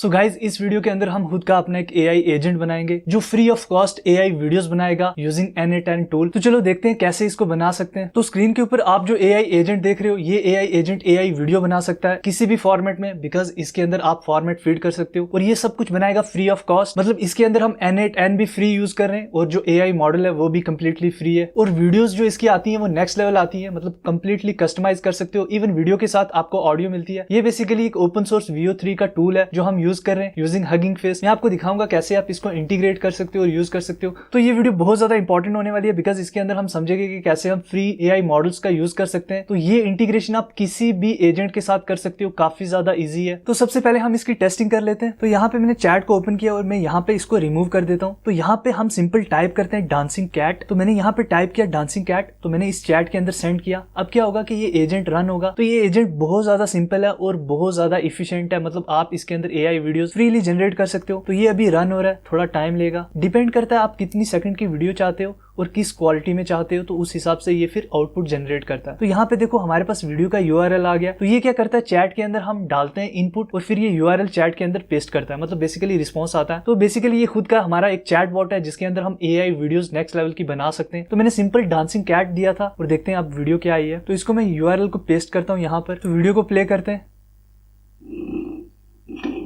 So guys इस video के अंदर हम खुद का अपना एक एआई एजेंट बनाएंगे जो free of cost AI videos बनाएगा यूजिंग N8N टूल। तो चलो देखते हैं कैसे इसको बना सकते हैं। तो स्क्रीन के ऊपर आप जो एआई एजेंट देख रहे हो, ये एआई एजेंट एआई वीडियो बना सकता है किसी भी फॉर्मेट में, बिकॉज इसके अंदर आप फॉर्मेट फीड कर सकते हो और ये सब कुछ बनाएगा फ्री ऑफ कॉस्ट। मतलब इसके अंदर हम N8N भी फ्री यूज कर रहे हैं और जो एआई मॉडल है वो भी कम्प्लीटली फ्री है और वीडियोज जो इसकी आती है वो नेक्स्ट लेवल आती है, मतलब कम्प्लीटली कस्टमाइज कर सकते हो। इवन वीडियो के साथ आपको ऑडियो मिलती है। ये बेसिकली एक ओपन सोर्स VO3 का टूल है जो हम यूज कर रहे हैं यूजिंग हगिंग फेस। मैं आपको दिखाऊंगा कैसे आप इसको इंटीग्रेट कर सकते हो और यूज कर सकते हो। तो ये वीडियो बहुत ज्यादा इंपॉर्टेंट होने वाली है बिकॉज इसके अंदर हम समझेंगे कि कैसे हम फ्री एआई मॉडल्स का यूज कर सकते हैं। तो ये इंटीग्रेशन आप किसी भी एजेंट के साथ कर सकते हो, काफी ज्यादा इजी है। तो सबसे पहले हम इसकी टेस्टिंग कर लेते हैं। तो यहाँ पे मैंने चैट को ओपन किया और मैं यहाँ पे इसको रिमूव कर देता हूँ। तो यहाँ पे हम सिंपल टाइप करते हैं डांसिंग कैट। तो मैंने यहाँ पे टाइप किया डांसिंग कैट, तो मैंने इस चैट के अंदर सेंड किया। अब क्या होगा कि ये एजेंट रन होगा। तो ये एजेंट बहुत ज्यादा सिंपल है और बहुत ज्यादा इफिशिएंट है, मतलब आप इसके अंदर एआई वीडियोस फ्रीली जनरेट कर सकते हो। तो ये अभी रन हो रहा है, थोड़ा टाइम लेगा, डिपेंड करता है आप कितनी सेकंड की वीडियो चाहते हो और किस क्वालिटी में चाहते हो, तो उस हिसाब से ये फिर आउटपुट जनरेट करता है। तो यहाँ पे देखो हमारे पास वीडियो का URL आ गया। तो ये क्या करता है, चैट के अंदर हम डालते हैं इनपुट और फिर ये URL चैट के अंदर पेस्ट करता है, मतलब बेसिकली रिस्पॉन्स आता है। तो बेसिकली ये खुद का हमारा एक चैट बॉट है जिसके अंदर हम एआई वीडियोस नेक्स्ट लेवल की बना सकते हैं। तो मैंने सिंपल डांसिंग कैट दिया था और देखते हैं अब वीडियो क्या आई है। तो इसको मैं URL को पेस्ट करता हूँ यहाँ पर। तो वीडियो को प्ले करते हैं।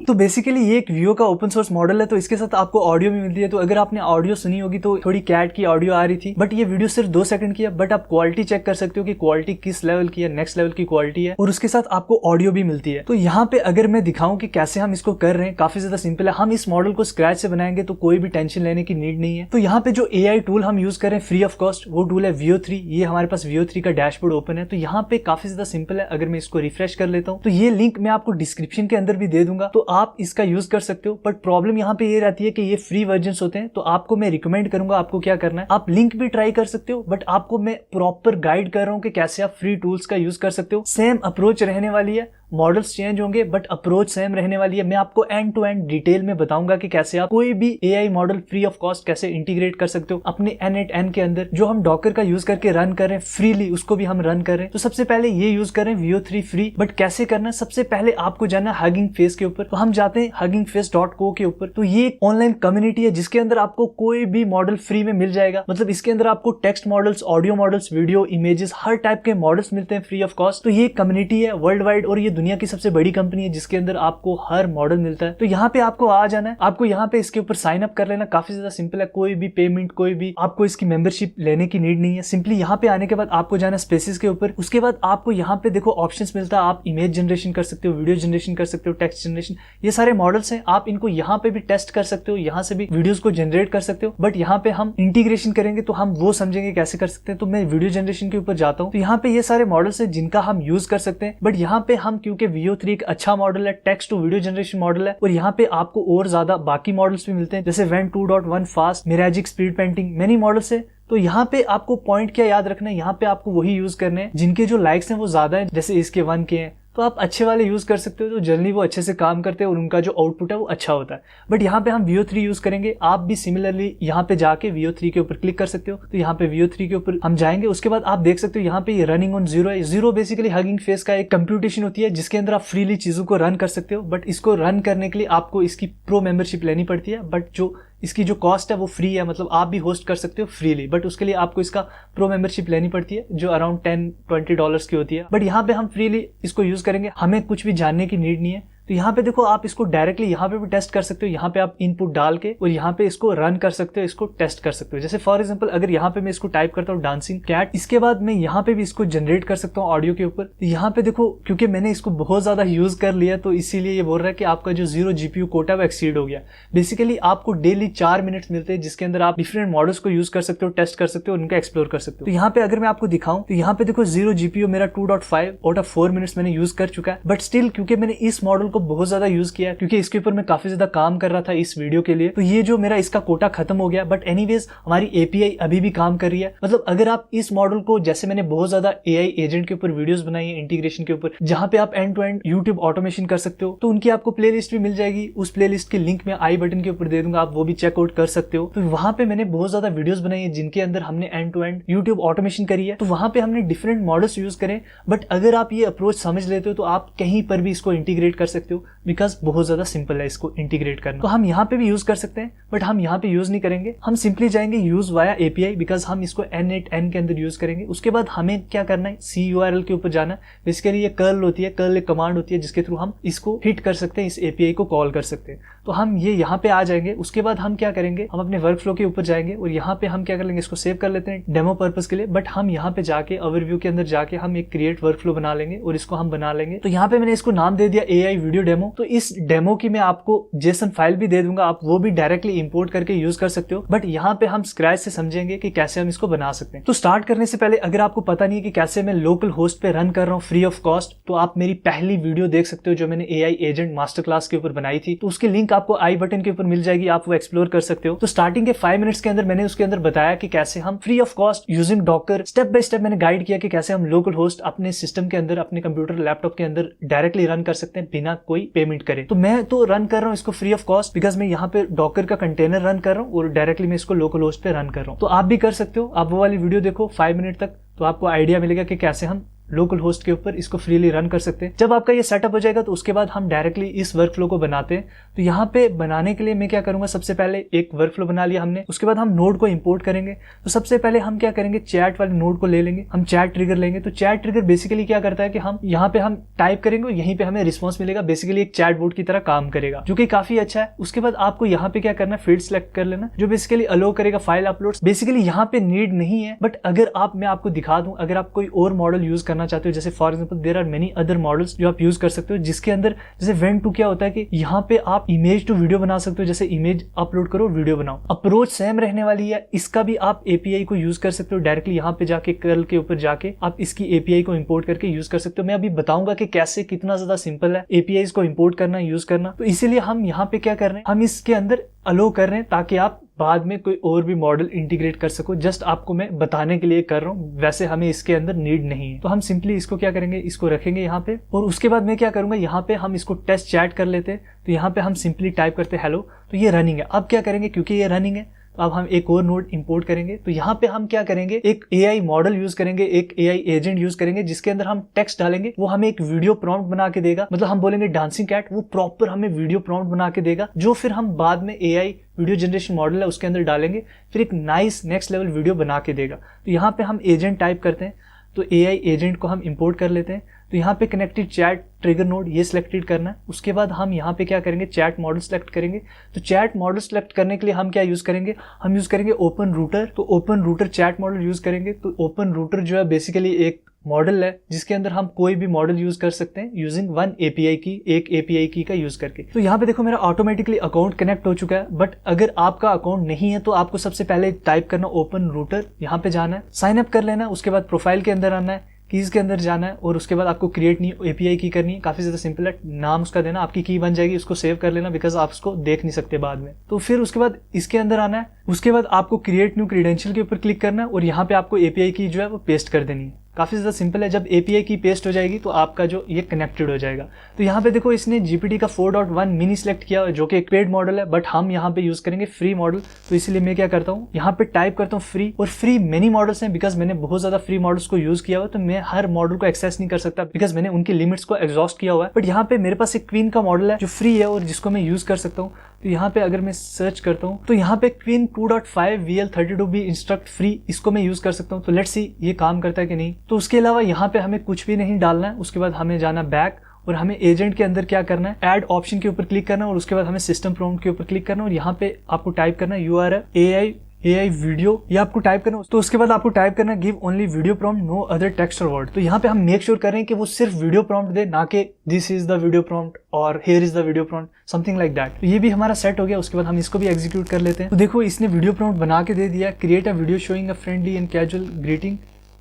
तो बेसिकली ये एक वियो का ओपन सोर्स मॉडल है, तो इसके साथ आपको ऑडियो भी मिलती है। तो अगर आपने ऑडियो सुनी होगी तो थोड़ी कैट की ऑडियो आ रही थी, बट ये वीडियो सिर्फ 2 सेकंड की है। बट आप क्वालिटी चेक कर सकते हो कि क्वालिटी किस लेवल की है, नेक्स्ट लेवल की क्वालिटी है और उसके साथ आपको ऑडियो भी मिलती है। तो यहाँ पे अगर मैं दिखाऊं कि कैसे हम इसको कर रहे हैं, काफी ज्यादा सिंपल है। हम इस मॉडल को स्क्रैच से बनाएंगे तो कोई भी टेंशन लेने की नीड नहीं है। तो यहाँ पे जो एआई टूल हम यूज कर रहे हैं फ्री ऑफ कॉस्ट, वो टूल है VO3। ये हमारे पास VO3 का डैशबोर्ड ओपन है। तो यहाँ पे काफी ज्यादा सिंपल है। अगर मैं इसको रिफ्रेश कर लेता हूँ तो ये लिंक मैं आपको डिस्क्रिप्शन के अंदर भी दे दूंगा, तो आप इसका यूज कर सकते हो। बट प्रॉब्लम यहाँ पे ये रहती है कि ये फ्री वर्जन्स होते हैं। तो आपको मैं रिकमेंड करूंगा आपको क्या करना है, आप लिंक भी ट्राई कर सकते हो, बट आपको मैं प्रॉपर गाइड कर रहा हूं कि कैसे आप फ्री टूल्स का यूज कर सकते हो। सेम अप्रोच रहने वाली है, मॉडल्स चेंज होंगे बट अप्रोच सेम रहने वाली है। मैं आपको एंड टू एंड डिटेल में बताऊंगा कि कैसे आप कोई भी AI model free of cost कैसे इंटीग्रेट कर सकते हो अपने N8N के अंदर। जो हम डॉकर का यूज करके रन कर रहे हैं फ्रीली, उसको भी हम रन कर रहे हैं। तो सबसे पहले ये यूज कर रहे हैं VO3 फ्री। बट कैसे करना है, सबसे पहले आपको जाना है हगिंग फेस के ऊपर। तो हम जाते हैं huggingface.co के ऊपर। तो ये एक ऑनलाइन कम्युनिटी है जिसके अंदर आपको कोई भी मॉडल फ्री में मिल जाएगा। मतलब इसके अंदर आपको text models, audio models, video, images, हर टाइप के मॉडल्स मिलते हैं फ्री ऑफ कॉस्ट। तो ये कम्युनिटी है वर्ल्ड वाइड और ये दुनिया की सबसे बड़ी कंपनी है जिसके अंदर आपको हर मॉडल मिलता है। तो यहाँ पे आपको आ जाना है, आपको यहाँ पे इसके ऊपर साइन अप कर लेना। काफी ज्यादा सिंपल है, कोई भी पेमेंट, कोई भी आपको इसकी मेंबरशिप लेने की नीड नहीं है। सिंपली यहाँ पे आने के बाद आपको जाना स्पेसिस के ऊपर। उसके बाद आपको यहाँ पे देखो ऑप्शंस मिलता है। आप इमेज जनरेशन कर सकते हो, वीडियो जनरेशन कर सकते हो, टेक्स्ट जनरेशन, ये सारे मॉडल्स हैं। आप इनको यहाँ पे भी टेस्ट कर सकते हो, यहाँ से भी वीडियोस को जनरेट कर सकते हो। बट यहाँ पे हम इंटीग्रेशन करेंगे तो हम वो समझेंगे कैसे कर सकते हैं। तो मैं वीडियो जनरेशन के ऊपर जाता हूँ। तो यहाँ पे ये सारे मॉडल्स हैं जिनका हम यूज कर सकते हैं। बट यहाँ पे हम क्योंकि VO3 एक अच्छा मॉडल है, text to video generation model है, और यहाँ पे आपको और ज्यादा बाकी मॉडल्स भी मिलते हैं जैसे Ven 2.1 फास्ट, मिराजिक स्पीड पेंटिंग, मेनी मॉडल्स है। तो यहाँ पे आपको पॉइंट क्या याद रखना है, यहाँ पे आपको वही यूज करने हैं जिनके जो लाइक्स हैं वो ज्यादा है, जैसे इसके 1K हैं। तो आप अच्छे वाले यूज कर सकते हो, तो जनरली वो अच्छे से काम करते हैं और उनका जो आउटपुट है वो अच्छा होता है। बट यहाँ पे हम VO3 यूज करेंगे। आप भी सिमिलरली यहाँ पे जाके VO3 के ऊपर क्लिक कर सकते हो। तो यहाँ पे VO3 के ऊपर हम जाएंगे। उसके बाद आप देख सकते हो यहाँ पे ये रनिंग ऑन 0 है। 0 बेसिकली हगिंग फेस का एक कंप्यूटेशन होती है जिसके अंदर आप फ्रीली चीजों को रन कर सकते हो। बट इसको रन करने के लिए आपको इसकी प्रो मेंबरशिप लेनी पड़ती है। बट जो इसकी जो कॉस्ट है वो फ्री है, मतलब आप भी होस्ट कर सकते हो फ्रीली। बट उसके लिए आपको इसका प्रो मेंबरशिप लेनी पड़ती है जो अराउंड $10-20 की होती है। बट यहाँ पे हम फ्रीली इसको यूज करेंगे, हमें कुछ भी जानने की नीड नहीं है। तो यहाँ पे देखो आप इसको डायरेक्टली यहाँ पे भी टेस्ट कर सकते हो। यहाँ पे आप इनपुट डाल के और यहाँ पे इसको रन कर सकते हो, इसको टेस्ट कर सकते हो। जैसे फॉर एग्जांपल अगर यहाँ पे मैं इसको टाइप करता हूँ डांसिंग कैट, इसके बाद मैं यहाँ पे भी इसको जनरेट कर सकता हूँ ऑडियो के ऊपर। तो यहाँ पे देखो क्योंकि मैंने इसको बहुत ज्यादा यूज कर लिया तो इसीलिए ये बोल रहा है कि आपका जो 0 GPU कोटा वो एक्सीड हो गया। बेसिकली आपको डेली 4 मिनट्स मिलते हैं जिसके अंदर आप डिफरेंट मॉडल्स को यूज कर सकते हो, टेस्ट कर सकते हो, उनका एक्सप्लोर कर सकते हो। तो यहाँ पे अगर मैं आपको दिखाऊं तो यहाँ पे देखो 0 GPU मेरा 2.5 आउट ऑफ 4 मिनट्स मैंने यूज कर चुका है। बट स्टिल क्योंकि मैंने इस मॉडल को बहुत ज्यादा यूज किया, क्योंकि इसके ऊपर मैं काफी ज्यादा काम कर रहा था इस वीडियो के लिए, तो ये जो मेरा इसका कोटा खत्म हो गया। बट एनीवेज हमारी API अभी भी काम कर रही है। मतलब अगर आप इस मॉडल को, जैसे मैंने बहुत ज्यादा AI एजेंट के ऊपर वीडियोस बनाई है इंटीग्रेशन के ऊपर, जहां पे आप end to end YouTube automation कर सकते हो, तो उनकी आपको प्लेलिस्ट भी मिल जाएगी। उस प्लेलिस्ट की लिंक मैं आई बटन के ऊपर दे दूंगा, आप वो भी चेकआउट कर सकते हो। तो वहां पे मैंने बहुत ज्यादा वीडियोस बनाई है जिनके अंदर हमने end to end YouTube automation करी है। तो वहां पे हमने डिफरेंट मॉडल्स यूज करे। बट अगर आप ये अप्रोच समझ लेते हो तो आप कहीं पर भी इसको इंटीग्रेट कर सकते सकते हो, बिकॉज बहुत ज्यादा सिंपल है इसको इंटीग्रेट करना। तो हम यहाँ पे भी यूज कर सकते हैं, बट हम यहाँ पे यूज नहीं करेंगे, हम सिंपली जाएंगे यूज वाया एपीआई, बिकॉज हम इसको N8N के अंदर यूज करेंगे। उसके बाद हमें क्या करना है, CURL के ऊपर जाना है। बेसिकली ये कर्ल होती है, कर्ल एक कमांड होती है जिसके थ्रू हम इसको हिट कर सकते हैं, इस एपीआई को कॉल कर सकते हैं। तो हम ये यहाँ पे आ जाएंगे। उसके बाद हम क्या करेंगे, हम अपने वर्क फ्लो के ऊपर जाएंगे और यहाँ पे हम क्या कर लेंगे, इसको सेव कर लेते हैं डेमो पर्पस के लिए। बट हम यहाँ पे जाके ओवरव्यू के अंदर जाके हम एक क्रिएट वर्क फ्लो बना लेंगे और इसको हम बना लेंगे। तो यहाँ पे मैंने इसको नाम दे दिया AI वीडियो डेमो। तो इस डेमो की मैं आपको जेसन फाइल भी दे दूंगा, आप वो भी डायरेक्टली इंपोर्ट करके यूज कर सकते हो। बट यहाँ पे हम स्क्रैच से समझेंगे कि कैसे हम इसको बना सकते हैं। तो स्टार्ट करने से पहले अगर आपको पता नहीं है कि कैसे मैं लोकल होस्ट पे रन कर रहा हूँ फ्री ऑफ कॉस्ट, तो आप मेरी पहली वीडियो देख सकते हो जो मैंने AI एजेंट मास्टर क्लास के ऊपर बनाई थी। तो उसकी लिंक आपको आई बटन के ऊपर मिल जाएगी, आप वो एक्सप्लोर कर सकते हो। तो स्टार्टिंग के 5 मिनट्स के अंदर मैंने उसके अंदर बताया कि कैसे हम free of cost using Docker step by step मैंने गाइड किया कि कैसे हम लोकल होस्ट अपने सिस्टम के अंदर, अपने कंप्यूटर लैपटॉप के अंदर डायरेक्टली रन कर सकते हैं बिना कोई पेमेंट करे। तो मैं तो रन कर रहा हूँ इसको फ्री ऑफ कॉस्ट, बिकॉज मैं यहाँ पे डॉकर का कंटेनर रन कर रहा हूँ और डायरेक्टली मैं इसको लोकल होस्ट पे रन कर रहा हूँ। तो आप भी कर सकते हो, आप वो वाली वीडियो देखो 5 मिनट तक, तो आपको आइडिया मिलेगा कि कैसे हम लोकल होस्ट के ऊपर इसको फ्रीली रन कर सकते हैं। जब आपका ये सेटअप हो जाएगा तो उसके बाद हम डायरेक्टली इस वर्क फ्लो को बनाते हैं। तो यहाँ पे बनाने के लिए मैं क्या करूंगा, सबसे पहले एक वर्क फ्लो बना लिया हमने, उसके बाद हम नोड को इंपोर्ट करेंगे। तो सबसे पहले हम क्या करेंगे, चैट वाले नोड को ले लेंगे, हम चैट ट्रिगर लेंगे। तो चैट ट्रिगर बेसिकली क्या करता है कि हम यहाँ पे हम टाइप करेंगे और यहीं पे हमें रिस्पॉन्स मिलेगा, बेसिकली एक चैट बोर्ड की तरह काम करेगा, जो कि काफी अच्छा है। उसके बाद आपको यहाँ पे क्या करना है, फील्ड सेलेक्ट कर लेना, जो बेसिकली अलो करेगा फाइल अपलोड। बेसिकली यहाँ पे नीड नहीं है, बट अगर मैं आपको दिखा दूं, अगर आप कोई और मॉडल यूज करना चाहते हो, जैसे for example there are many other models जो आप यूज कर सकते हो, जिसके अंदर जैसे Vent2 क्या होता है कि यहाँ पे आप इमेज टू वीडियो बना सकते हो, जैसे इमेज अपलोड करो वीडियो बनाओ, अप्रोच सेम रहने वाली है। इसका भी आप एपीआई को यूज कर सकते हो, डायरेक्टली यहाँ पे जाके कर्ल के ऊपर जाके आप इसकी एपीआई को इंपोर्ट करके यूज कर सकते हो। मैं अभी बताऊंगा कि कैसे, कितना ज्यादा सिंपल है एपीआई को इंपोर्ट करना, यूज करना। तो इसीलिए हम यहाँ पे क्या कर रहे हैं, हम इसके अंदर अलो कर रहे हैं ताकि आप बाद में कोई और भी मॉडल इंटीग्रेट कर सको। जस्ट आपको मैं बताने के लिए कर रहा हूँ, वैसे हमें इसके अंदर नीड नहीं है। तो हम सिंपली इसको क्या करेंगे, इसको रखेंगे यहाँ पे, और उसके बाद मैं क्या करूंगा, यहाँ पे हम इसको टेस्ट चैट कर लेते हैं। तो यहाँ पे हम सिंपली टाइप करते हैं हेलो, तो ये रनिंग है। अब क्या करेंगे, क्योंकि ये रनिंग है तो अब हम एक और नोड इंपोर्ट करेंगे। तो यहाँ पे हम क्या करेंगे, एक AI मॉडल यूज करेंगे, एक AI एजेंट यूज करेंगे, जिसके अंदर हम टेक्स्ट डालेंगे, वो हमें एक वीडियो प्रॉम्प्ट बना के देगा। मतलब हम बोलेंगे डांसिंग कैट, वो प्रॉपर हमें वीडियो प्रॉम्प्ट बना के देगा, जो फिर हम बाद में AI वीडियो जनरेशन मॉडल है उसके अंदर डालेंगे, फिर एक नाइस नेक्स्ट लेवल वीडियो बना के देगा। तो यहाँ पे हम एजेंट टाइप करते हैं, तो AI एजेंट को हम इंपोर्ट कर लेते हैं। तो यहाँ पे कनेक्टेड चैट ट्रिगर नोड ये सिलेक्टेड करना है। उसके बाद हम यहाँ पे क्या करेंगे, चैट मॉडल सेलेक्ट करेंगे। तो चैट मॉडल सेलेक्ट करने के लिए हम क्या यूज करेंगे, हम यूज करेंगे ओपन रूटर। तो open router chat model use करेंगे। तो ओपन रूटर जो है बेसिकली एक मॉडल है जिसके अंदर हम कोई भी मॉडल यूज कर सकते हैं यूजिंग वन एपीआई की, एक एपीआई की का यूज करके। तो यहाँ पे देखो मेरा ऑटोमेटिकली अकाउंट कनेक्ट हो चुका है। बट अगर आपका अकाउंट नहीं है तो आपको सबसे पहले टाइप करना ओपन रूटर, यहाँ पे जाना है, साइन अप कर लेना है। उसके बाद प्रोफाइल के अंदर आना है, कीज के अंदर जाना है, और उसके बाद आपको क्रिएट न्यू एपीआई की करनी है। काफी ज्यादा सिंपल है, नाम उसका देना, आपकी की बन जाएगी, उसको सेव कर लेना, बिकॉज आप उसको देख नहीं सकते बाद में। तो फिर उसके बाद इसके अंदर आना है। उसके बाद आपको क्रिएट न्यू क्रीडेंशियल के ऊपर क्लिक करना है और यहाँ पे आपको एपीआई की जो है वो पेस्ट कर देनी है। काफी ज्यादा सिंपल है। जब एपीआई की पेस्ट हो जाएगी तो आपका जो ये कनेक्टेड हो जाएगा। तो यहाँ पे देखो इसने जीपीटी का 4.1 मिनी सिलेक्ट किया जो कि एक पेड मॉडल है, बट हम यहाँ पे यूज करेंगे फ्री मॉडल। तो इसलिए मैं क्या करता हूँ, यहाँ पे टाइप करता हूँ फ्री, और फ्री मेनी मॉडल्स हैं, बिकॉज मैंने बहुत ज्यादा फ्री मॉडल्स को यूज किया हुआ, तो मैं हर मॉडल को एक्सेस नहीं कर सकता बिकॉज मैंने उनकी लिमिट्स को एग्जॉस्ट किया हुआ है। बट यहाँ पे मेरे पास एक क्वीन का मॉडल है जो फ्री है और जिसको मैं यूज कर सकता हूँ। तो यहाँ पे अगर मैं सर्च करता हूँ तो यहाँ पे क्वीन 2.5 VL32 भी इंस्ट्रक्ट फ्री, इसको मैं यूज कर सकता हूँ। तो लेट्स सी ये काम करता है कि नहीं। तो उसके अलावा यहाँ पे हमें कुछ भी नहीं डालना है। उसके बाद हमें जाना बैक, और हमें एजेंट के अंदर क्या करना है, ऐड ऑप्शन के ऊपर क्लिक करना है, और उसके बाद हमें सिस्टम प्रॉम्प्ट के ऊपर क्लिक करना है, और यहाँ पे आपको टाइप करना है URL AI वीडियो, ये आपको टाइप करना है। तो उसके बाद आपको टाइप करना है give only video prompt, no other text और वर्ड। तो यहाँ पे हम मेक श्योर कर रहे हैं कि वो सिर्फ वीडियो प्रॉम्प्ट दे, ना कि this is the video prompt और here is the video prompt, something like that. तो ये भी हमारा सेट हो गया। उसके बाद हम इसको भी एग्जीक्यूट कर लेते हैं। तो देखो इसने वीडियो प्रॉम्प्ट बना के दे दिया, create a video showing a friendly and casual greeting,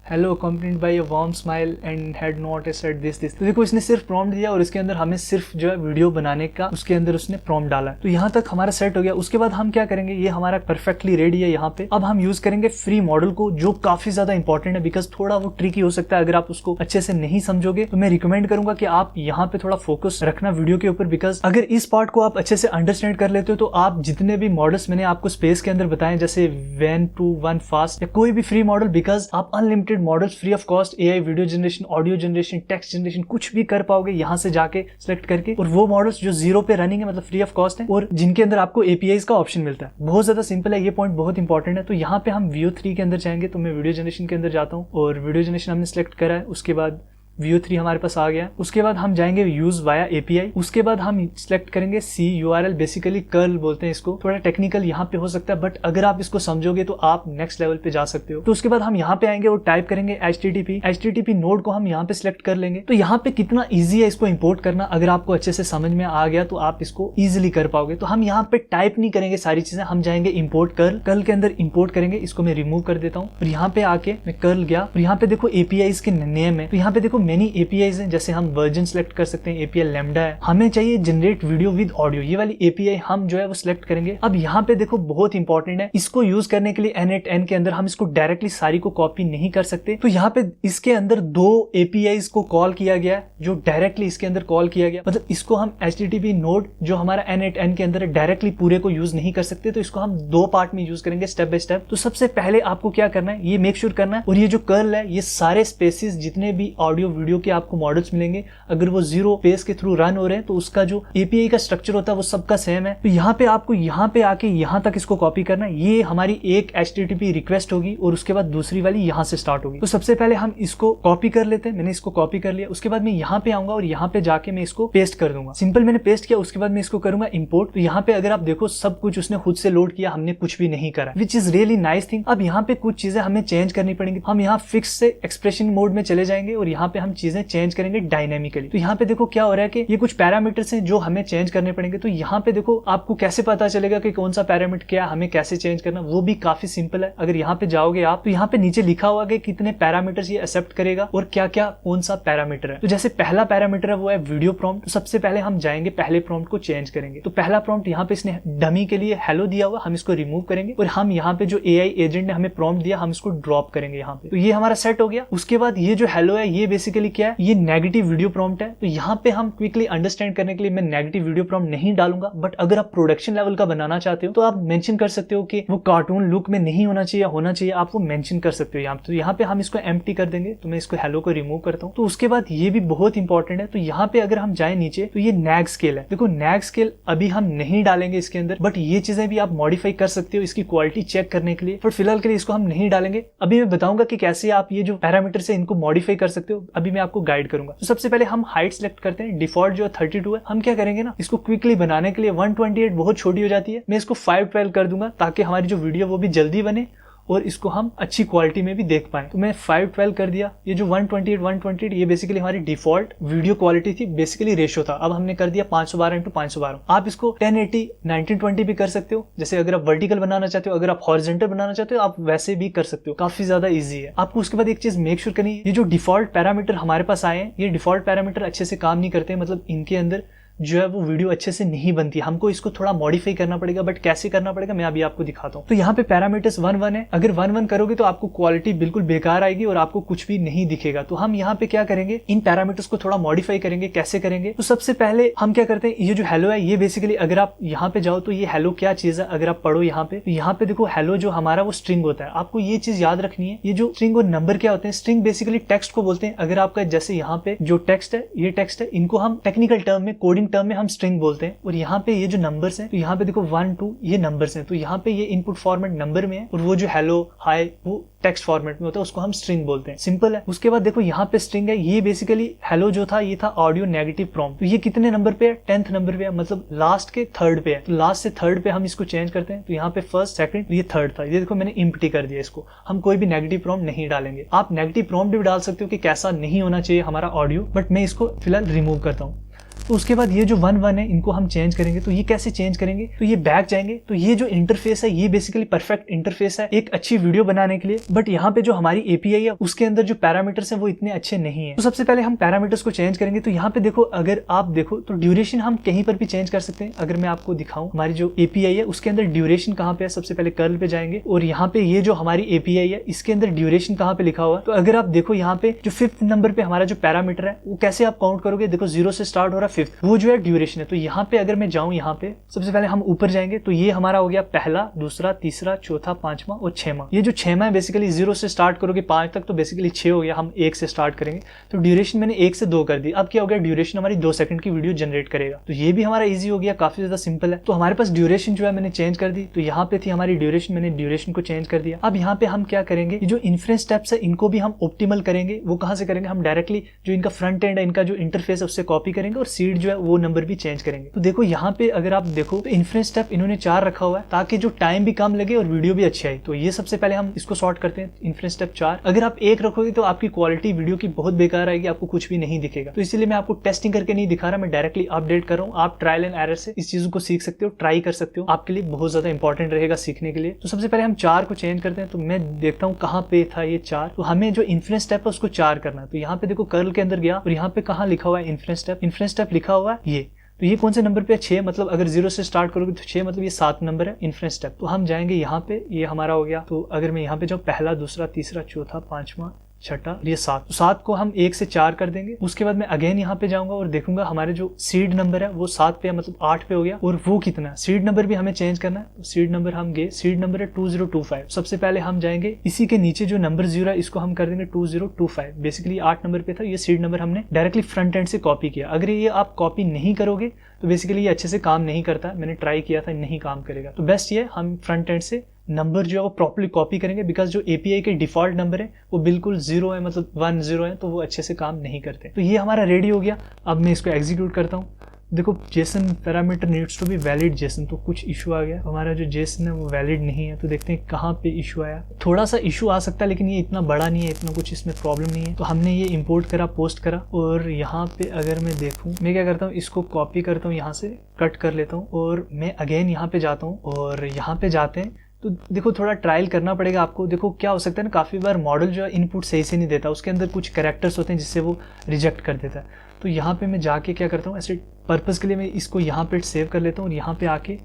hello accompanied by a warm smile and had not said this. तो देखो इसने सिर्फ प्रॉम्प्ट दिया और इसके अंदर हमें सिर्फ जो है वीडियो बनाने का उसके अंदर उसने प्रॉम्प्ट डाला। तो यहाँ तक हमारा सेट हो गया। उसके बाद हम क्या करेंगे, ये हमारा परफेक्टली रेडी है। यहाँ पे अब हम यूज करेंगे फ्री मॉडल को, जो काफी ज्यादा इंपॉर्टेंट है, बिकॉज थोड़ा वो ट्रिकी हो सकता है अगर आप उसको अच्छे से नहीं समझोगे। तो मैं रिकमेंड करूंगा कि आप यहाँ पे थोड़ा फोकस रखना वीडियो के ऊपर, बिकॉज अगर इस पार्ट को आप अच्छे से अंडरस्टैंड कर लेते हो तो आप जितने भी मॉडल्स मैंने आपको स्पेस के अंदर बताए, जैसे Vent2 1 फास्ट या कोई भी फ्री मॉडल, बिकॉज आप unlimited unlimited models free of cost AI video generation, audio generation, text generation कुछ भी कर पाओगे यहाँ से जाके सिलेक्ट करके। और वो मॉडल्स जो जीरो पे रनिंग है, मतलब फ्री ऑफ कॉस्ट है, और जिनके अंदर आपको एपीआईज का ऑप्शन मिलता है। बहुत ज्यादा सिंपल है, ये पॉइंट बहुत इंपॉर्टेंट है। तो यहाँ पे हम Veo 3 के अंदर जाएंगे, तो मैं वीडियो जनरेशन के अंदर जाता हूँ और वीडियो जनरेशन हमने सिलेक्ट करा है। उसके बाद Veo 3 हमारे पास आ गया। उसके बाद हम जाएंगे यूज वाया एपीआई। उसके बाद हम सिलेक्ट करेंगे सी यूआरएल, बेसिकली कर्ल बोलते हैं इसको। थोड़ा टेक्निकल यहाँ पे हो सकता है, बट अगर आप इसको समझोगे तो आप नेक्स्ट लेवल पे जा सकते हो। तो उसके बाद हम यहाँ पे आएंगे और टाइप करेंगे HTTP नोड को हम यहाँ पे सिलेक्ट कर लेंगे। तो यहाँ पे कितना ईजी है इसको इंपोर्ट करना, अगर आपको अच्छे से समझ में आ गया तो आप इसको ईजिली कर पाओगे। तो हम यहाँ पे टाइप नहीं करेंगे सारी चीजें, हम जाएंगे इंपोर्ट कर्ल के अंदर इंपोर्ट करेंगे। इसको मैं रिमूव कर देता हूँ और यहाँ पे आके मैं कर्ल गया और यहाँ पे देखो एपीआईज के नेम है। तो यहाँ पे देखो मेनी एपीआईज हैं, जैसे हम वर्जन सेलेक्ट कर सकते हैं, एपीआई लैम्डा है। हमें चाहिए जनरेट वीडियो विद ऑडियो, ये वाली एपीआई हम जो है वो सिलेक्ट करेंगे। अब यहाँ पे देखो बहुत इंपॉर्टेंट है, इसको यूज करने के लिए N8N के अंदर हम इसको डायरेक्टली सारी को कॉपी नहीं कर सकते। तो यहाँ पे इसके अंदर दो एपीआईज को कॉल किया गया है, जो डायरेक्टली इसके अंदर कॉल किया गया, मतलब इसको हम HTTP नोड जो हमारा N8N के अंदर डायरेक्टली पूरे को यूज नहीं कर सकते। तो इसको हम दो पार्ट में यूज करेंगे स्टेप बाय स्टेप। तो सबसे पहले आपको क्या करना है, ये मेक श्योर करना है, और ये जो कर्ल है, ये सारे स्पेसिस जितने भी ऑडियो वीडियो के आपको मॉडल्स मिलेंगे, अगर वो जीरो स्पेस के थ्रू रन हो रहे हैं तो उसका जो एपीआई का स्ट्रक्चर होता है वो सबका सेम है। तो यहाँ पे आपको यहाँ पे आके यहाँ तक इसको कॉपी करना है। ये हमारी एक HTTP रिक्वेस्ट होगी और उसके बाद दूसरी वाली यहाँ से स्टार्ट होगी। तो सबसे पहले हम इसको कॉपी कर लेते हैं। मैंने इसको कॉपी कर लिया। उसके बाद मैं यहाँ पे आऊंगा और यहाँ पे जाके मैं इसको पेस्ट कर दूंगा। सिंपल मैंने पेस्ट किया। उसके बाद मैं इसको करूंगा इंपोर्ट। तो यहाँ पे अगर आप देखो सब कुछ उसने खुद से लोड किया, हमने कुछ भी नहीं करा, which is really nice thing. अब यहाँ पे कुछ चीजें हमें चेंज करनी पड़ेंगी। हम यहाँ फिक्स से एक्सप्रेशन मोड में चले जाएंगे और यहाँ पे हम चीजें चेंज करेंगे डायनेमिकली। तो यहाँ पे देखो क्या हो रहा है कि ये कुछ पैरामीटर्स हैं जो हमें चेंज करने पड़ेंगे। तो यहाँ पे देखो आपको कैसे पता चलेगा कि कौन सा पैरामीटर क्या हमें कैसे चेंज करना, वो भी काफी सिंपल है। अगर यहाँ पे जाओगे आप तो यहाँ पे नीचे लिखा हुआ कि कितने पैरामीटर्स ये एक्सेप्ट करेगा और क्या क्या कौन सा पैरामीटर है। तो जैसे पहला पैरामीटर है वो है वीडियो प्रॉम्प्ट। तो सबसे पहले हम जाएंगे पहले प्रॉम्प्ट को चेंज करेंगे। तो पहला प्रॉम्प्ट यहाँ पे इसने डमी के लिए हेलो दिया हुआ, हम इसको रिमूव करेंगे और हम यहाँ पे जो एआई एजेंट ने हमें प्रॉम्प्ट दिया हम इसको ड्रॉप करेंगे यहाँ पे। तो ये हमारा सेट हो गया। उसके बाद ये जो हेलो है ये बेसिकली क्या है, ये नेगेटिव वीडियो प्रॉम्प्ट है। तो यहाँ पे हम क्विकली अंडरस्टैंड करने के लिए मैं नेगेटिव वीडियो प्रॉम्प्ट नहीं डालूंगा, बट अगर आप प्रोडक्शन लेवल का बनाना चाहते हो तो आप मेंशन कर सकते हो कि वो कार्टून लुक में नहीं होना चाहिए, होना चाहिए, आप वो मेंशन कर सकते हो यहाँ पे। तो यहाँ पे हम इसको एम्प्टी कर देंगे। तो मैं इसको हेलो को रिमूव करता हूँ। तो उसके बाद ये भी बहुत इंपॉर्टेंट है। तो यहाँ पे अगर हम जाए नीचे तो ये नैग स्केल है। देखो नैग स्केल अभी हम नहीं डालेंगे इसके अंदर, बट ये चीजें भी आप मॉडिफाई कर सकते हो इसकी क्वालिटी चेक करने के लिए। पर फिलहाल के लिए इसको हम नहीं डालेंगे। अभी मैं बताऊंगा कि कैसे आप ये जो पैरामीटर है इनको मॉडिफाई कर सकते हो, अभी मैं आपको गाइड करूंगा। तो सबसे पहले हम हाइट सिलेक्ट करते हैं। डिफॉल्ट जो 32 है। हम क्या करेंगे ना, इसको क्विकली बनाने के लिए 128 बहुत छोटी हो जाती है, मैं इसको 512 कर दूंगा ताकि हमारी जो वीडियो वो भी जल्दी बने और इसको हम अच्छी क्वालिटी में भी देख पाए। तो मैं 512 कर दिया। ये जो 128 ये बेसिकली हमारी डिफॉल्ट वीडियो क्वालिटी थी, बेसिकली रेशियो था। अब हमने कर दिया 512x512। आप इसको 1080 1920 भी कर सकते हो, जैसे अगर आप वर्टिकल बनाना चाहते हो, अगर आप हॉरिजॉन्टल बनाना चाहते हो आप वैसे भी कर सकते हो। काफी ज्यादा ईजी है। आपको उसके बाद एक चीज मेक श्योर करनी है, ये जो डिफॉल्ट पैरामीटर हमारे पास आए हैं ये डिफॉल्ट पैरामीटर अच्छे से काम नहीं करते, मतलब इनके अंदर जो है वो वीडियो अच्छे से नहीं बनती है। हमको इसको थोड़ा मॉडिफाई करना पड़ेगा, बट कैसे करना पड़ेगा मैं अभी आपको दिखाता हूँ। तो यहाँ पे पैरामीटर्स 1-1 है। अगर 1-1 करोगे तो आपको क्वालिटी बिल्कुल बेकार आएगी और आपको कुछ भी नहीं दिखेगा। तो हम यहाँ पे क्या करेंगे, इन पैरामीटर्स को थोड़ा मॉडिफाई करेंगे। कैसे करेंगे, तो सबसे पहले हम क्या करते हैं, ये जो हेलो है ये बेसिकली अगर आप यहाँ पे जाओ तो ये हेलो क्या चीज है, अगर आप पढ़ो यहाँ पे तो यहाँ पे देखो हेलो जो हमारा वो स्ट्रिंग होता है। आपको ये चीज याद रखनी है, ये जो स्ट्रिंग और नंबर क्या होते हैं, स्ट्रिंग बेसिकली टेक्स्ट को बोलते हैं। अगर आपका जैसे यहाँ पे जो टेक्स्ट है ये टेक्स्ट है, इनको हम टेक्निकल टर्म में कोडिंग टर्म में हम स्ट्रिंग बोलते हैं। और यहाँ पे ये जो नंबर्स हैं तो यहाँ पे देखो 1 2 ये नंबर्स हैं। तो यहाँ पे ये इनपुट फॉर्मेट नंबर में है और वो जो हेलो हाय वो टेक्स्ट फॉर्मेट में होता है, उसको हम स्ट्रिंग बोलते हैं। सिंपल है। उसके बाद देखो यहाँ पे स्ट्रिंग है, ये बेसिकली हेलो जो था ये था ऑडियो नेगेटिव प्रॉम्प्ट। तो ये कितने नंबर पे है, 10th नंबर पे है, मतलब लास्ट के 3rd पे है। तो लास्ट से 3rd पे हम इसको चेंज करते हैं। तो यहाँ पे 1st 2nd ये 3rd था। ये देखो मैंने एम्प्टी कर दिया इसको। हम कोई भी नेगेटिव प्रॉम्प्ट नहीं डालेंगे। आप नेगेटिव प्रॉम्प्ट भी डाल सकते हो कि कैसा नहीं होना चाहिए हमारा ऑडियो, बट मैं इसको फिलहाल रिमूव करता हूँ। तो उसके बाद ये जो 1-1 है इनको हम चेंज करेंगे। तो ये कैसे चेंज करेंगे, तो ये बैक जाएंगे। तो ये जो इंटरफेस है ये बेसिकली परफेक्ट इंटरफेस है एक अच्छी वीडियो बनाने के लिए, बट यहाँ पे जो हमारी एपीआई है उसके अंदर जो पैरामीटर्स है वो इतने अच्छे नहीं है। तो सबसे पहले हम पैरामीटर्स को चेंज करेंगे। तो यहाँ पे देखो अगर आप देखो तो ड्यूरेशन हम कहीं पर भी चेंज कर सकते हैं। अगर मैं आपको दिखाऊं हमारी जो एपीआई है उसके अंदर ड्यूरेशन कहाँ पे है, सबसे पहले कर्ल पे जाएंगे और यहाँ पे ये जो हमारी एपीआई है इसके अंदर ड्यूरेशन कहाँ पे लिखा हुआ है। तो अगर आप देखो यहाँ पे जो 5th नंबर पे हमारा जो पैरामीटर है वो कैसे आप काउंट करोगे, देखो 0 से स्टार्ट हो रहा 5th, वो जो है ड्यूरेशन है। तो यहाँ पे अगर मैं जाऊँ, यहाँ पे सबसे पहले हम ऊपर जाएंगे तो ये हमारा हो गया पहला, दूसरा, तीसरा, चौथा, पांचवा और छठवां। ये जो छठवां है बेसिकली 0 से स्टार्ट करोगे 5 तक तो बेसिकली 6 हो गया, हम 1 से स्टार्ट करेंगे। तो ड्यूरेशन मैंने 1 से 2 कर दी। अब क्या हो गया, ड्यूरेशन हमारी 2 सेकंड की वीडियो जनरेट करेगा। तो ये भी हमारा ईजी हो गया, काफी ज्यादा सिंपल है। तो हमारे पास ड्यूरेशन जो है मैंने चेंज कर दी। तो यहाँ पे थी हमारी ड्यूरेशन, मैंने ड्यूरेशन को चेंज कर दिया। अब यहाँ पे हम क्या करेंगे, जो इन्फ्रेंस स्टेप्स है इनको भी हम ऑप्टिमल करेंगे। वो कहां से करेंगे, हम डायरेक्टली जो इनका फ्रंट एंड है, इनका जो इंटरफेस है उससे कॉपी करेंगे और सीड जो है वो नंबर भी चेंज करेंगे। तो देखो यहाँ पे अगर आप देखो तो इन्फ्रेंस स्टेप इन्होंने 4 रखा हुआ है ताकि जो टाइम भी कम लगे और वीडियो भी अच्छी आए। तो ये सबसे पहले हम इसको सॉर्ट करते हैं। इन्फ्रेंस स्टेप 4 अगर आप 1 रखोगे तो आपकी क्वालिटी वीडियो की बहुत बेकार आएगी, आपको कुछ भी नहीं दिखेगा। तो इसलिए मैं आपको टेस्टिंग करके नहीं दिखा रहा, मैं डायरेक्टली अपडेट कर रहा हूँ। आप ट्रायल एंड एरर से इस चीज को सीख सकते हो, ट्राई कर सकते हो, आपके लिए बहुत ज्यादा इंपॉर्टेंट रहेगा सीखने के लिए। तो सबसे पहले हम 4 को चेंज करते हैं। तो मैं देखता हूँ कहाँ पे था ये 4। तो हमें जो इन्फ्रेंस स्टेप है उसको 4 करना है। तो यहाँ पे देखो कर्ल के अंदर गया और यहाँ पे कहाँ लिखा हुआ है इन्फ्रेंस स्टेप, इन्फ्रेंस स्टेप लिखा हुआ है ये। तो ये कौन से नंबर पे है, 6। मतलब अगर 0 से स्टार्ट करोगे तो 6, मतलब ये 7 नंबर है इन्फ्रेंस स्टेप। तो हम जाएंगे यहाँ पे, ये हमारा हो गया। तो अगर मैं यहाँ पे जाऊँ, पहला, दूसरा, तीसरा, चौथा, पांचवा, छठा, ये 7। तो 7 को हम 1 से 4 कर देंगे। उसके बाद मैं अगेन यहाँ पे जाऊंगा और देखूंगा हमारे जो सीड नंबर है वो 7 पे है, मतलब 8 पे हो गया। और वो कितना है, सीड नंबर भी हमें चेंज करना है। तो सीड नंबर हम गए, सीड नंबर है 2025। सबसे पहले हम जाएंगे इसी के नीचे जो नंबर 0 है इसको हम कर देंगे 2025। बेसिकली 8 नंबर पे था, ये सीड नंबर हमने डायरेक्टली फ्रंट एंड से कॉपी किया। अगर ये आप कॉपी नहीं करोगे तो बेसिकली ये अच्छे से काम नहीं करता। मैंने ट्राई किया था, नहीं काम करेगा। तो बेस्ट ये हम फ्रंट एंड से नंबर जो है वो प्रॉपर्ली कॉपी करेंगे, बिकॉज जो एपीआई के डिफॉल्ट नंबर है वो बिल्कुल 0 है, मतलब 1 0 है, तो वो अच्छे से काम नहीं करते। तो ये हमारा रेडी हो गया। अब मैं इसको एग्जीक्यूट करता हूँ। देखो JSON parameter needs to be valid JSON, तो कुछ इशू आ गया, हमारा जो जेसन है वो वैलिड नहीं है। तो देखते हैं कहाँ पे इशू आया। थोड़ा सा इशू आ सकता है लेकिन ये इतना बड़ा नहीं है, इतना कुछ इसमें प्रॉब्लम नहीं है। तो हमने ये इंपोर्ट करा, पोस्ट करा, और यहाँ पे अगर मैं देखूँ, मैं क्या करता हूँ, इसको कॉपी करता हूँ, यहाँ से कट कर लेता हूँ और मैं अगेन यहाँ पे जाता हूँ। और यहाँ पे जाते हैं तो देखो थोड़ा ट्रायल करना पड़ेगा आपको। देखो क्या हो सकता है ना, काफ़ी बार मॉडल जो है इनपुट सही से नहीं देता, उसके अंदर कुछ कैरेक्टर्स होते हैं जिससे वो रिजेक्ट कर देता है। तो यहाँ पे मैं जाके क्या करता हूँ, ऐसे पर्पस के लिए मैं इसको यहाँ पे सेव कर लेता हूँ और यहाँ पे आके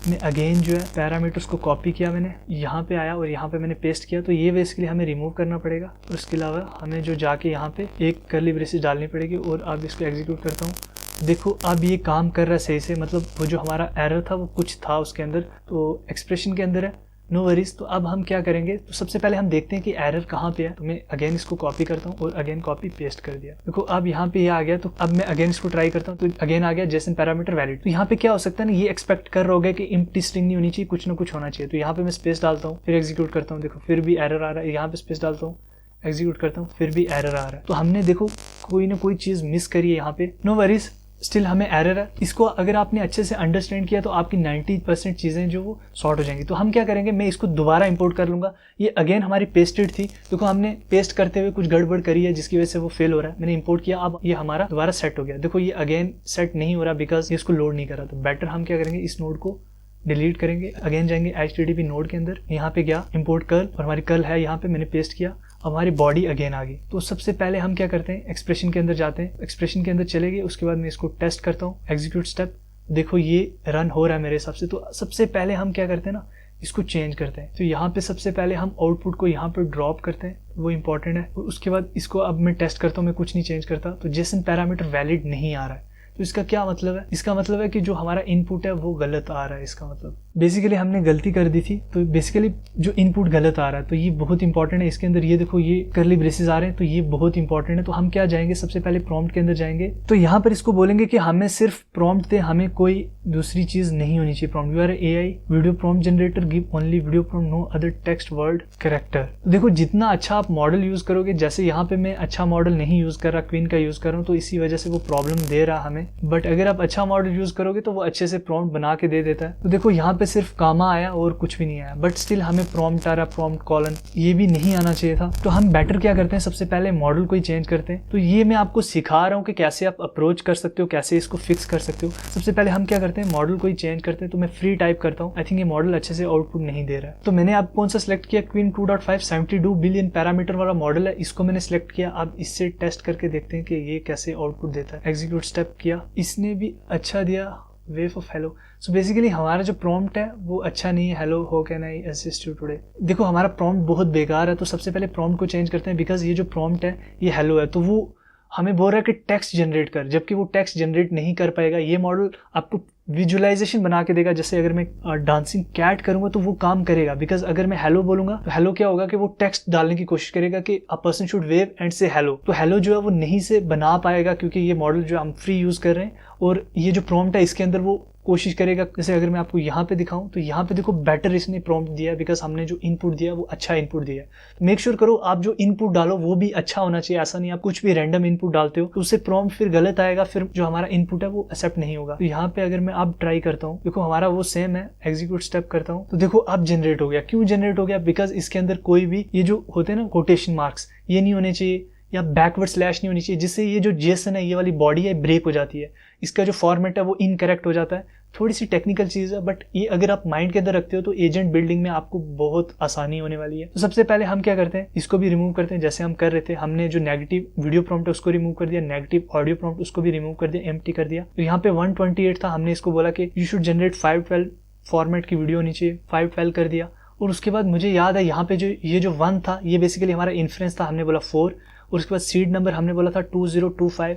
मैं अगेन जो है पैरामीटर्स को कॉपी किया, मैंने यहाँ पे आया और यहाँ पे मैंने पेस्ट किया। तो ये बेसिकली हमें रिमूव करना पड़ेगा। और उसके अलावा हमें जो जाके यहाँ पे एक कर्ली ब्रेसेस डालनी पड़ेगी। और अब इसको एग्जीक्यूट करता हूँ। देखो अब ये काम कर रहा है सही से, मतलब वो जो हमारा एरर था वो कुछ था उसके अंदर, तो एक्सप्रेशन के अंदर है, नो वरीज। तो अब हम क्या करेंगे, तो सबसे पहले हम देखते हैं कि एरर कहाँ पे है। तो मैं अगेन इसको कॉपी करता हूँ और अगेन कॉपी पेस्ट कर दिया। देखो अब यहाँ पे ये आ गया। तो अब मैं अगेन इसको ट्राई करता हूँ, तो अगेन आ गया जेसन पैरामीटर वैलिड। तो यहाँ पे क्या हो सकता है ना, ये एक्सपेक्ट कर रहा होगा कि एम्प्टी स्ट्रिंग नहीं होनी चाहिए, कुछ ना कुछ होना चाहिए। तो यहाँ पे मैं स्पेस डालता हूँ, फिर एग्जीक्यूट करता हूँ। देखो फिर भी एरर आ रहा है। यहाँ पे स्पेस डालता हूँ, एग्जीक्यूट करता हूँ, फिर भी एरर आ रहा है। तो हमने देखो कोई ना कोई चीज मिस करी है यहाँ पे, नो वरीज, स्टिल हमें एरर है। इसको अगर आपने अच्छे से अंडरस्टैंड किया तो आपकी 90% चीज़ें जो वो सॉर्ट हो जाएंगी। तो हम क्या करेंगे, मैं इसको दोबारा इंपोर्ट कर लूँगा। ये अगेन हमारी पेस्टेड थी, देखो हमने पेस्ट करते हुए कुछ गड़बड़ करी है जिसकी वजह से वो फेल हो रहा है। मैंने इंपोर्ट किया, अब ये हमारा दोबारा सेट हो गया। देखो ये अगेन सेट नहीं हो रहा बिकॉज ये इसको लोड नहीं कर रहा। तो बेटर हम क्या करेंगे, इस नोड को डिलीट करेंगे, अगेन जाएंगे HTTP नोड के अंदर, यहाँ पे गया इंपोर्ट कर्ल, और हमारी कर्ल है यहाँ पे, मैंने पेस्ट किया, हमारी बॉडी अगेन आ गई। तो सबसे पहले हम क्या करते हैं, एक्सप्रेशन के अंदर जाते हैं, एक्सप्रेशन के अंदर चले गए। उसके बाद मैं इसको टेस्ट करता हूँ, एग्जीक्यूट स्टेप। देखो ये रन हो रहा है मेरे हिसाब से। तो सबसे पहले हम क्या करते हैं ना, इसको चेंज करते हैं। तो यहाँ पे सबसे पहले हम आउटपुट को यहाँ पे ड्रॉप करते हैं, वो इंपॉर्टेंट है। और उसके बाद इसको अब मैं टेस्ट करता हूँ, मैं कुछ नहीं चेंज करता। तो जेसन पैरामीटर वैलिड नहीं आ रहा है। तो इसका क्या मतलब है, इसका मतलब है कि जो हमारा इनपुट है वो गलत आ रहा है। इसका मतलब बेसिकली हमने गलती कर दी थी। तो बेसिकली जो इनपुट गलत आ रहा है, तो ये बहुत इंपॉर्टेंट है। इसके अंदर ये देखो ये कर्ली ब्रेसेस आ रहे हैं, तो ये बहुत इंपॉर्टेंट है। तो हम क्या जाएंगे, सबसे पहले प्रॉम्प्ट के अंदर जाएंगे। तो यहाँ पर इसको बोलेंगे कि हमें सिर्फ प्रॉम्प्ट दे, हमें कोई दूसरी चीज नहीं होनी चाहिए। Prompt, you are AI video prompt generator, give only video prompt, no other text word character. देखो जितना अच्छा आप मॉडल यूज करोगे, जैसे यहाँ पे मैं अच्छा मॉडल नहीं यूज कर रहा, क्वीन का यूज कर रहा हूँ, तो इसी वजह से वो प्रॉब्लम दे रहा हमें। बट अगर आप अच्छा मॉडल यूज करोगे तो वो अच्छे से प्रॉम्प्ट बना के दे देता है। तो देखो यहाँ पे सिर्फ कामा आया और कुछ भी नहीं आया, बट स्टिल हमें प्रॉम्प्ट आ रहा, प्रॉम्प्ट कॉलन, ये भी नहीं आना चाहिए था। तो हम बेटर क्या करते हैं, सबसे पहले मॉडल को ही चेंज करते हैं। तो ये मैं आपको सिखा रहा हूँ कि कैसे आप अप्रोच कर सकते हो, कैसे इसको फिक्स कर सकते हो। सबसे पहले हम क्या करते हैं, मॉडल को ही चेंज करते हैं। तो मैं फ्री टाइप करता हूँ, आई थिंक ये मॉडल अच्छे से आउटपुट नहीं दे रहा है। तो मैंने अब कौन सा सिलेक्ट किया, क्वीन 2.5 72 बिलियन पैरामीटर वाला मॉडल है, इसको मैंने सिलेक्ट किया। अब इससे टेस्ट करके देखते हैं कि ये कैसे आउटपुट देता है। एग्जीक्यूट स्टेप किया, इसने भी अच्छा दिया, wave of hello. So basically हमारा जो प्रॉम्प्ट है वो अच्छा नहीं है, hello how can I assist you today. देखो हमारा प्रॉम्प्ट बहुत बेकार है। तो सबसे पहले प्रॉम्प्ट को चेंज करते हैं, बिकॉज ये जो प्रॉम्प्ट है ये हेलो है, तो वो हमें बोल रहा है कि टेक्स्ट जनरेट कर, जबकि वो टेक्स्ट जनरेट नहीं कर पाएगा। ये मॉडल आपको विजुअलाइजेशन बना के देगा। जैसे अगर मैं डांसिंग कैट करूंगा तो वो काम करेगा, बिकॉज अगर मैं हेलो बोलूंगा तो हेलो क्या होगा कि वो टेक्स्ट डालने की कोशिश करेगा कि a person should wave and से हेलो। तो हेलो जो है वो नहीं से बना पाएगा, क्योंकि ये मॉडल जो हम फ्री यूज कर रहे हैं, और ये जो प्रॉम्प्ट है इसके अंदर वो कोशिश करेगा। जैसे अगर मैं आपको यहाँ पे दिखाऊं तो यहाँ पे देखो बेटर इसने प्रॉम्प्ट दिया है, बिकॉज हमने जो इनपुट दिया वो अच्छा इनपुट दिया है। तो मेक श्योर करो आप जो इनपुट डालो वो भी अच्छा होना चाहिए। ऐसा नहीं आप कुछ भी रैंडम इनपुट डालते हो तो उससे प्रॉम्प्ट फिर गलत आएगा, फिर जो हमारा इनपुट है वो एक्सेप्ट नहीं होगा। तो यहाँ पे अगर मैं अब ट्राई करता हूँ, देखो हमारा वो सेम है, एग्जीक्यूट स्टेप करता हूँ तो देखो अब जनरेट हो गया। क्यों जनरेट हो गया? बिकॉज इसके अंदर कोई भी ये जो होते हैं ना कोटेशन मार्क्स, ये नहीं होने चाहिए, या बैकवर्ड स्लैश नहीं होनी चाहिए, जिससे ये जो जेसन है, ये वाली बॉडी है, ब्रेक हो जाती है। इसका जो फॉर्मेट है वो इनकरेक्ट हो जाता है। थोड़ी सी टेक्निकल चीज है, बट ये अगर आप माइंड के अंदर रखते हो तो एजेंट बिल्डिंग में आपको बहुत आसानी होने वाली है। तो सबसे पहले हम क्या करते हैं, इसको भी रिमूव करते हैं। जैसे हम कर रहे थे, हमने जो नेगेटिव वीडियो प्रॉम्प्ट है उसको रिमूव कर दिया, नेगेटिव ऑडियो प्रॉम्प्ट उसको भी रिमूव कर दिया, एम्प्टी कर दिया। तो यहाँ पे 128 था, हमने इसको बोला कि यू शुड जनरेट 512 फॉर्मेट की वीडियो होनी चाहिए, 512 कर दिया। और उसके बाद मुझे याद है यहाँ पे जो ये जो 1 था ये बेसिकली हमारा इन्फ्रेंस था, हमने बोला 4, और उसके बाद सीड नंबर हमने बोला था 2025,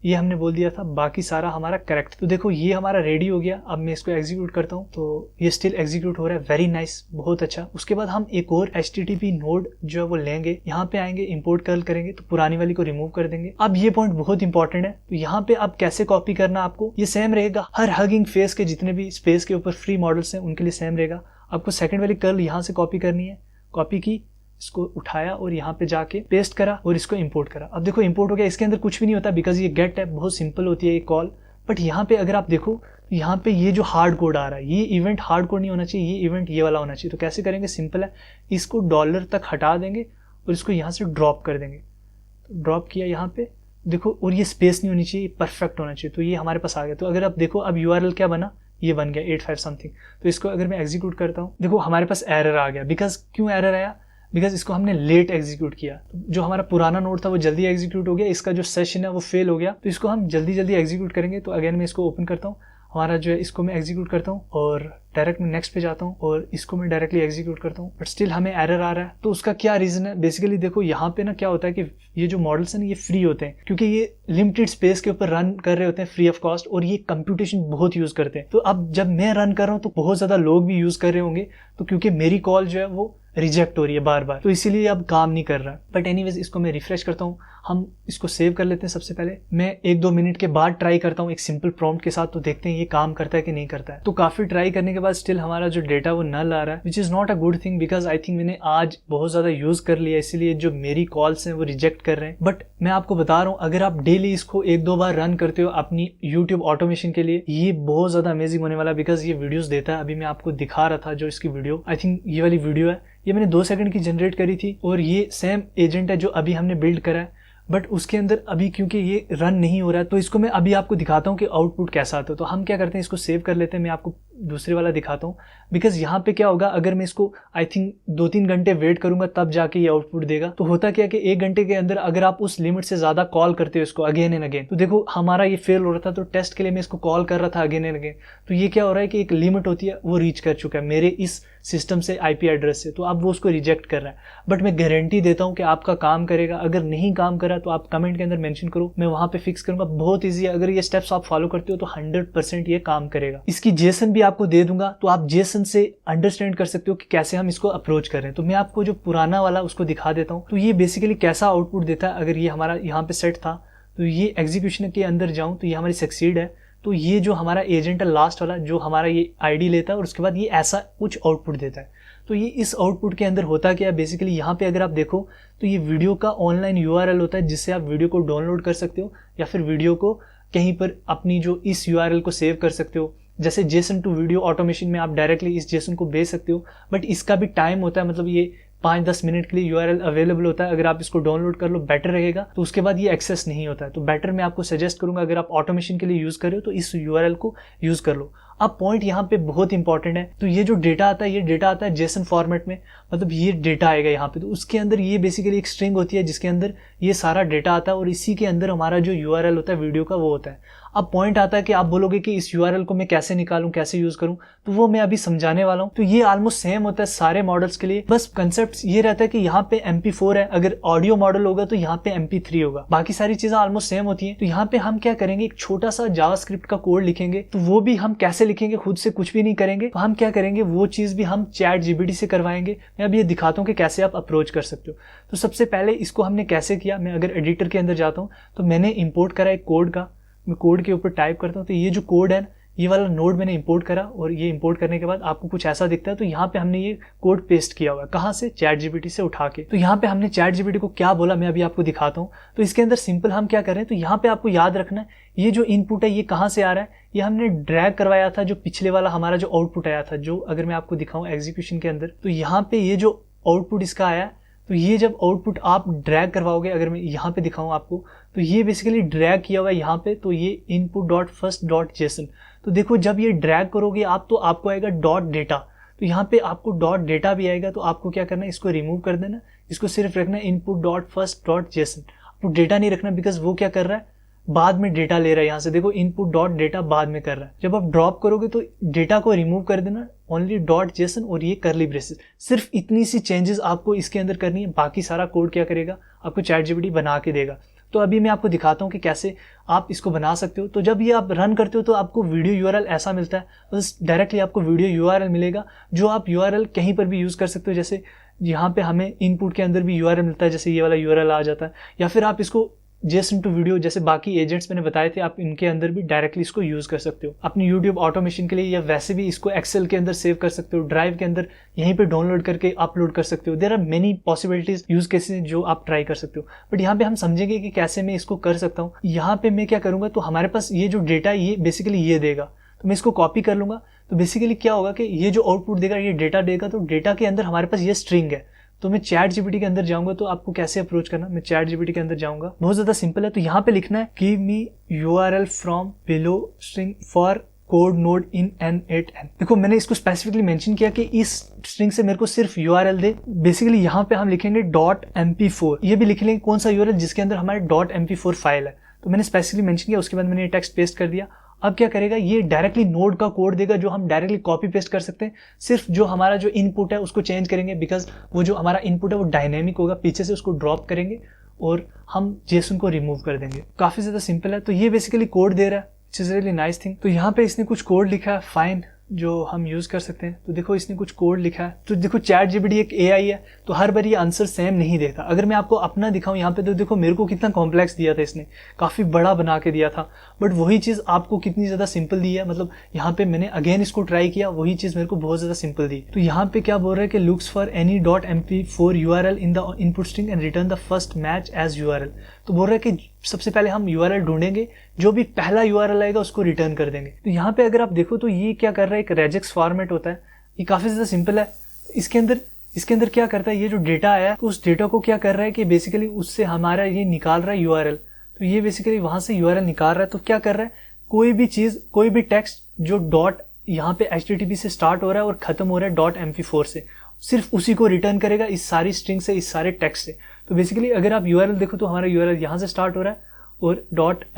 ये हमने बोल दिया था। बाकी सारा हमारा करेक्ट। तो देखो ये हमारा रेडी हो गया। अब मैं इसको एग्जीक्यूट करता हूँ तो ये स्टिल एग्जीक्यूट हो रहा है। वेरी नाइस, बहुत अच्छा। उसके बाद हम एक और HTTP नोड जो है वो लेंगे, यहाँ पे आएंगे, इंपोर्ट कर्ल करेंगे, तो पुरानी वाली को रिमूव कर देंगे। अब ये पॉइंट बहुत इंपॉर्टेंट है। तो यहाँ पे अब कैसे कॉपी करना आपको, ये सेम रहेगा हर हगिंग फेस के जितने भी स्पेस के ऊपर फ्री मॉडल्स हैं उनके लिए सेम रहेगा। आपको सेकंड वाली कर्ल यहाँ से कॉपी करनी है, कॉपी की, इसको उठाया और यहाँ पे जाके पेस्ट करा और इसको इंपोर्ट करा। अब देखो इंपोर्ट हो गया। इसके अंदर कुछ भी नहीं होता बिकॉज ये गेट है, बहुत सिंपल होती है ये कॉल। बट यहाँ पे अगर आप देखो यहाँ पे ये जो हार्ड कोड आ रहा है, ये इवेंट हार्ड कोड नहीं होना चाहिए, ये इवेंट ये वाला होना चाहिए। तो कैसे करेंगे, सिंपल है, इसको डॉलर तक हटा देंगे और इसको यहाँ से ड्रॉप कर देंगे। तो ड्रॉप किया यहाँ पे देखो, और ये स्पेस नहीं होनी चाहिए, परफेक्ट होना चाहिए। तो ये हमारे पास आ गया। तो अगर आप देखो अब URL क्या बना, ये बन गया 85 समथिंग। तो इसको अगर मैं एग्जीक्यूट करता हूँ, देखो हमारे पास एरर आ गया। बिकॉज क्यों एरर आया, बिकॉज इसको हमने लेट एग्जीक्यूट किया। तो जो हमारा पुराना नोड था वो जल्दी एग्जीक्यूट हो गया, इसका जो सेशन है वो फेल हो गया। तो इसको हम जल्दी जल्दी एग्जीक्यूट करेंगे। तो अगेन मैं इसको ओपन करता हूँ, हमारा जो है इसको मैं एग्जीक्यूट करता हूँ और डायरेक्ट मैं नेक्स्ट पे जाता हूँ और इसको मैं डायरेक्टली एग्जीक्यूट करता हूँ, बट स्टिल हमें एरर आ रहा है। तो उसका क्या रीजन है, बेसिकली देखो यहाँ पे ना क्या होता है कि ये जो मॉडल्स हैं ना ये फ्री होते हैं, क्योंकि ये लिमिटेड स्पेस के ऊपर रन कर रहे होते हैं फ्री ऑफ कॉस्ट, और ये कंप्यूटेशन बहुत यूज करते हैं। तो अब जब मैं रन कर रहा हूँ तो बहुत ज्यादा लोग भी यूज कर रहे होंगे, तो क्योंकि मेरी कॉल जो है वो रिजेक्ट हो रही है बार बार, तो इसीलिए अब काम नहीं कर रहा है। बट एनीवेज इसको मैं रिफ्रेश करता हूँ, हम इसको सेव कर लेते हैं। सबसे पहले मैं 1-2 मिनट के बाद ट्राई करता हूँ एक सिंपल प्रॉम्प्ट के साथ, तो देखते हैं ये काम करता है कि नहीं करता है। तो काफी ट्राई करने के बाद स्टिल हमारा जो डेटा वो नल आ रहा है, which is not a good thing, because I think मैंने आज बहुत ज्यादा यूज कर लिया, इसीलिए जो मेरी कॉल्स हैं वो रिजेक्ट कर रहे हैं। बट मैं आपको बता रहा हूँ, अगर आप डेली इसको 1-2 बार रन करते हो अपनी यूट्यूब ऑटोमेशन के लिए, ये बहुत ज्यादा अमेजिंग होने वाला है। बिकॉज ये वीडियोस देता है, अभी मैं आपको दिखा रहा था जो इसकी वीडियो, आई थिंक ये वाली वीडियो है, ये मैंने 2 सेकंड की जनरेट करी थी, और ये सेम एजेंट है जो अभी हमने बिल्ड करा है। बट उसके अंदर अभी क्योंकि ये रन नहीं हो रहा है, तो इसको मैं अभी आपको दिखाता हूँ कि आउटपुट कैसा आता है। तो हम क्या करते हैं, इसको सेव कर लेते हैं, मैं आपको दूसरे वाला दिखाता हूँ। बिकॉज यहाँ पे क्या होगा, अगर मैं इसको आई थिंक 2-3 घंटे वेट करूंगा तब जाके ये आउटपुट देगा। तो होता क्या कि 1 घंटे के अंदर अगर आप उस लिमिट से ज्यादा कॉल करते हो इसको अगेन एंड अगेन, तो देखो हमारा ये फेल हो रहा था, तो टेस्ट के लिए मैं इसको कॉल कर रहा था अगेन एंड अगेन। तो ये क्या हो रहा है कि एक लिमिट होती है वो रीच कर चुका है मेरे इस सिस्टम से, IP एड्रेस से, तो अब वो उसको रिजेक्ट कर रहा है। बट मैं गारंटी देता हूँ कि आपका काम करेगा। अगर नहीं काम करा तो आप कमेंट के अंदर मेंशन करो, मैं वहां पे फिक्स करूंगा। बहुत ईजी है, अगर ये स्टेप्स आप फॉलो करते हो तो 100% ये काम करेगा। इसकी जेसन भी आपको दे दूंगा, तो आप जेसन से अंडरस्टैंड कर सकते हो कि कैसे हम इसको अप्रोच कर रहे हैं। तो मैं आपको जो पुराना वाला उसको दिखा देता हूँ। तो ये बेसिकली कैसा आउटपुट देता है, अगर ये हमारा यहाँ पे सेट था, तो ये एग्जीक्यूशन के अंदर जाऊं तो ये हमारी सक्सीड है। तो ये जो हमारा एजेंट है लास्ट वाला, जो हमारा ये ID लेता है और उसके बाद ये ऐसा कुछ आउटपुट देता है। तो ये इस आउटपुट के अंदर होता क्या है, बेसिकली यहाँ पे अगर आप देखो तो ये वीडियो का ऑनलाइन URL होता है, जिससे आप वीडियो को डाउनलोड कर सकते हो या फिर वीडियो को कहीं पर अपनी जो इस URL को सेव कर सकते हो। जैसे जेसन टू वीडियो ऑटोमेशन में आप डायरेक्टली इस जेसन को भेज सकते हो, बट इसका भी टाइम होता है, मतलब ये 5-10 मिनट के लिए URL अवेलेबल होता है। अगर आप इसको डाउनलोड कर लो बेटर रहेगा, तो उसके बाद ये एक्सेस नहीं होता है। तो बेटर मैं आपको सजेस्ट करूंगा, अगर आप ऑटोमेशन के लिए यूज कर रहे हो तो इस URL को यूज कर लो। अब पॉइंट यहाँ पे बहुत इंपॉर्टेंट है। तो ये जो डेटा आता है, ये डेटा आता है जेसन फॉर्मेट में, मतलब ये डेटा आएगा यहाँ पे। तो उसके अंदर ये बेसिकली एक स्ट्रिंग होती है जिसके अंदर ये सारा डेटा आता है, और इसी के अंदर हमारा जो URL होता है वीडियो का वो होता है। अब पॉइंट आता है कि आप बोलोगे कि इस यूआरएल को मैं कैसे निकालूं, कैसे यूज करूं, तो वो मैं अभी समझाने वाला हूं। तो ये ऑलमोस्ट सेम होता है सारे मॉडल्स के लिए, बस कंसेप्ट ये रहता है कि यहाँ पे MP4 है, अगर ऑडियो मॉडल होगा तो यहाँ पे MP3 होगा, बाकी सारी चीजें ऑलमोस्ट सेम होती है। तो यहाँ पे हम क्या करेंगे, एक छोटा सा जावास्क्रिप्ट का कोड लिखेंगे। तो वो भी हम कैसे लिखेंगे, खुद से कुछ भी नहीं करेंगे, तो हम क्या करेंगे, वो चीज भी हम ChatGPT से करवाएंगे। मैं अभी ये दिखाता हूँ कि कैसे आप अप्रोच कर सकते हो। तो सबसे पहले इसको हमने कैसे किया, मैं अगर एडिटर के अंदर जाता हूँ तो मैंने इंपोर्ट करा एक कोड का, मैं कोड के ऊपर टाइप करता हूँ। तो ये जो कोड है, ये वाला नोड मैंने इंपोर्ट करा, और ये इंपोर्ट करने के बाद आपको कुछ ऐसा दिखता है। तो यहाँ पे हमने ये कोड पेस्ट किया हुआ है, कहाँ से, ChatGPT से उठा के। तो यहाँ पे हमने ChatGPT को क्या बोला, मैं अभी आपको दिखाता हूँ। तो इसके अंदर सिंपल हम क्या कर रहे हैं, तो यहाँ पे आपको याद रखना है ये जो इनपुट है ये कहाँ से आ रहा है, ये हमने ड्रैग करवाया था जो पिछले वाला हमारा जो आउटपुट आया था, जो अगर मैं आपको दिखाऊं एग्जीक्यूशन के अंदर, तो यहाँ पे ये जो आउटपुट इसका आया, तो ये जब आउटपुट आप ड्रैग करवाओगे, अगर मैं यहाँ पे दिखाऊं आपको, तो ये बेसिकली ड्रैग किया हुआ है यहाँ पे। तो ये input.first.json, तो देखो जब ये ड्रैग करोगे आप, तो आपको आएगा .data। तो यहाँ पे आपको .data भी आएगा। तो आपको क्या करना है, इसको रिमूव कर देना, इसको सिर्फ रखना है input.first.json। आपको डेटा नहीं रखना, बिकॉज वो क्या कर रहा है, बाद में डेटा ले रहा है। यहाँ से देखो input.data बाद में कर रहा है। जब आप ड्रॉप करोगे तो डेटा को रिमूव कर देना, ओनली .json और ये कर्ली ब्रेसेस। सिर्फ इतनी सी चेंजेस आपको इसके अंदर करनी है, बाकी सारा कोड क्या करेगा, आपको ChatGPT बना के देगा। तो अभी मैं आपको दिखाता हूँ कि कैसे आप इसको बना सकते हो। तो जब ये आप रन करते हो तो आपको वीडियो यूआरएल ऐसा मिलता है, बस डायरेक्टली आपको वीडियो यूआरएल मिलेगा, जो आप यूआरएल कहीं पर भी यूज कर सकते हो। जैसे यहाँ पे हमें इनपुट के अंदर भी यूआरएल मिलता है, जैसे ये वाला यूआरएल आ जाता है, या फिर आप इसको JSON टू वीडियो, जैसे बाकी एजेंट्स मैंने बताए थे, आप इनके अंदर भी डायरेक्टली इसको यूज कर सकते हो अपनी YouTube ऑटोमेशन के लिए, या वैसे भी इसको एक्सेल के अंदर सेव कर सकते हो, ड्राइव के अंदर यहीं पे डाउनलोड करके अपलोड कर सकते हो। There are many possibilities, use cases जो आप ट्राई कर सकते हो। बट यहाँ पे हम समझेंगे कि कैसे मैं इसको कर सकता हूँ। यहाँ पे मैं क्या करूंगा, तो हमारे पास ये जो डेटा ये बेसिकली ये देगा, तो मैं इसको कॉपी कर लूंगा। तो बेसिकली क्या होगा कि ये जो आउटपुट देगा ये डेटा देगा, तो डेटा के अंदर हमारे पास ये स्ट्रिंग है। तो मैं ChatGPT के अंदर जाऊंगा, तो आपको कैसे अप्रोच करना, मैं ChatGPT के अंदर जाऊंगा, बहुत ज्यादा सिंपल है। तो यहाँ पे लिखना है give me URL from below string for code node in N8N। देखो मैंने इसको स्पेसिफिकली मेंशन किया कि इस स्ट्रिंग से मेरे को सिर्फ URL दे। बेसिकली यहाँ पे हम लिखेंगे .mp4, ये भी लिख लेंगे कौन सा URL जिसके अंदर हमारे .mp4 फाइल है। तो मैंने स्पेसिफिकली मेंशन किया, उसके बाद मैंने ये टेक्स्ट पेस्ट कर दिया। अब क्या करेगा, ये डायरेक्टली नोड का कोड देगा जो हम डायरेक्टली कॉपी पेस्ट कर सकते हैं। सिर्फ जो हमारा जो इनपुट है उसको चेंज करेंगे, बिकॉज वो जो हमारा इनपुट है वो डायनेमिक होगा, पीछे से उसको ड्रॉप करेंगे और हम JSON को रिमूव कर देंगे। काफी ज्यादा सिंपल है। तो ये बेसिकली कोड दे रहा है, which is really nice thing. तो यहाँ पे इसने कुछ कोड लिखा है फाइन, जो हम यूज कर सकते हैं। तो देखो इसने कुछ कोड लिखा है। तो देखो ChatGPT एक AI है, तो हर बार ये आंसर सेम नहीं देता। अगर मैं आपको अपना दिखाऊं यहाँ पे, तो देखो मेरे को कितना कॉम्प्लेक्स दिया था इसने, काफी बड़ा बना के दिया था, बट वही चीज आपको कितनी ज्यादा सिंपल दी है। मतलब यहाँ पे मैंने अगेन इसको ट्राई किया, वही चीज मेरे को बहुत ज्यादा सिंपल दी। तो यहाँ पे क्या बोल रहा है कि looks for any .mp4 URL in the input string and return the first match as URL। तो बोल रहा है कि सबसे पहले हम URL ढूंढेंगे, जो भी पहला URL आएगा उसको रिटर्न कर देंगे। तो यहाँ पे अगर आप देखो तो ये क्या कर रहा है, एक रेजेक्स फॉर्मेट होता है, ये काफी ज्यादा सिंपल है। इसके अंदर क्या करता है, ये जो डेटा आया तो उस डेटा को क्या कर रहा है कि बेसिकली उससे हमारा ये निकाल रहा है URL। तो ये बेसिकली वहां से URL निकाल रहा है। तो क्या कर रहा है, कोई भी चीज, कोई भी टेक्स्ट जो डॉट यहाँ पे HTTP से स्टार्ट हो रहा है और खत्म हो रहा है .mp4 से, सिर्फ उसी को रिटर्न करेगा, इस सारी स्ट्रिंग से, इस सारे टेक्स्ट से। तो बेसिकली अगर आप URL देखो तो हमारा URL यहाँ से स्टार्ट हो रहा है और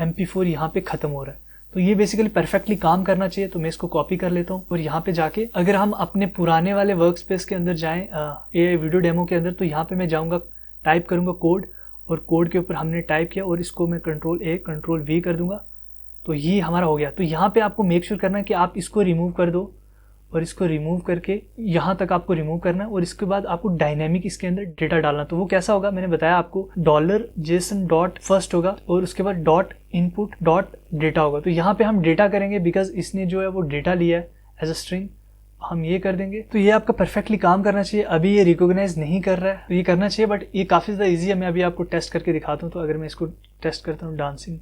.mp4 यहाँ पे खत्म हो रहा है। तो ये बेसिकली परफेक्टली काम करना चाहिए। तो मैं इसको कॉपी कर लेता हूँ और यहाँ पे जाके अगर हम अपने पुराने वाले वर्क स्पेस के अंदर जाएं, AI वीडियो डेमो के अंदर, तो यहाँ पे मैं जाऊँगा, टाइप करूँगा कोड, और कोड के ऊपर हमने टाइप किया और इसको मैं Ctrl+A Ctrl+V कर दूंगा। तो ये हमारा हो गया। तो यहाँ पे आपको मेक श्योर करना है कि आप इसको रिमूव कर दो, और इसको रिमूव करके यहाँ तक आपको रिमूव करना है, और इसके बाद आपको डायनेमिक इसके अंदर डेटा डालना। तो वो कैसा होगा, मैंने बताया आपको, $JSON.first होगा और उसके बाद .input.data होगा। तो यहाँ पे हम डेटा करेंगे, बिकॉज इसने जो है वो डेटा लिया है एज अ स्ट्रिंग, हम ये कर देंगे। तो ये आपका परफेक्टली काम करना चाहिए। अभी ये रिकॉग्नाइज नहीं कर रहा है, तो ये करना चाहिए, बट ये काफी ज्यादा ईजी है। मैं अभी आपको टेस्ट करके दिखाता हूँ। तो अगर मैं इसको टेस्ट करता हूँ, डांसिंग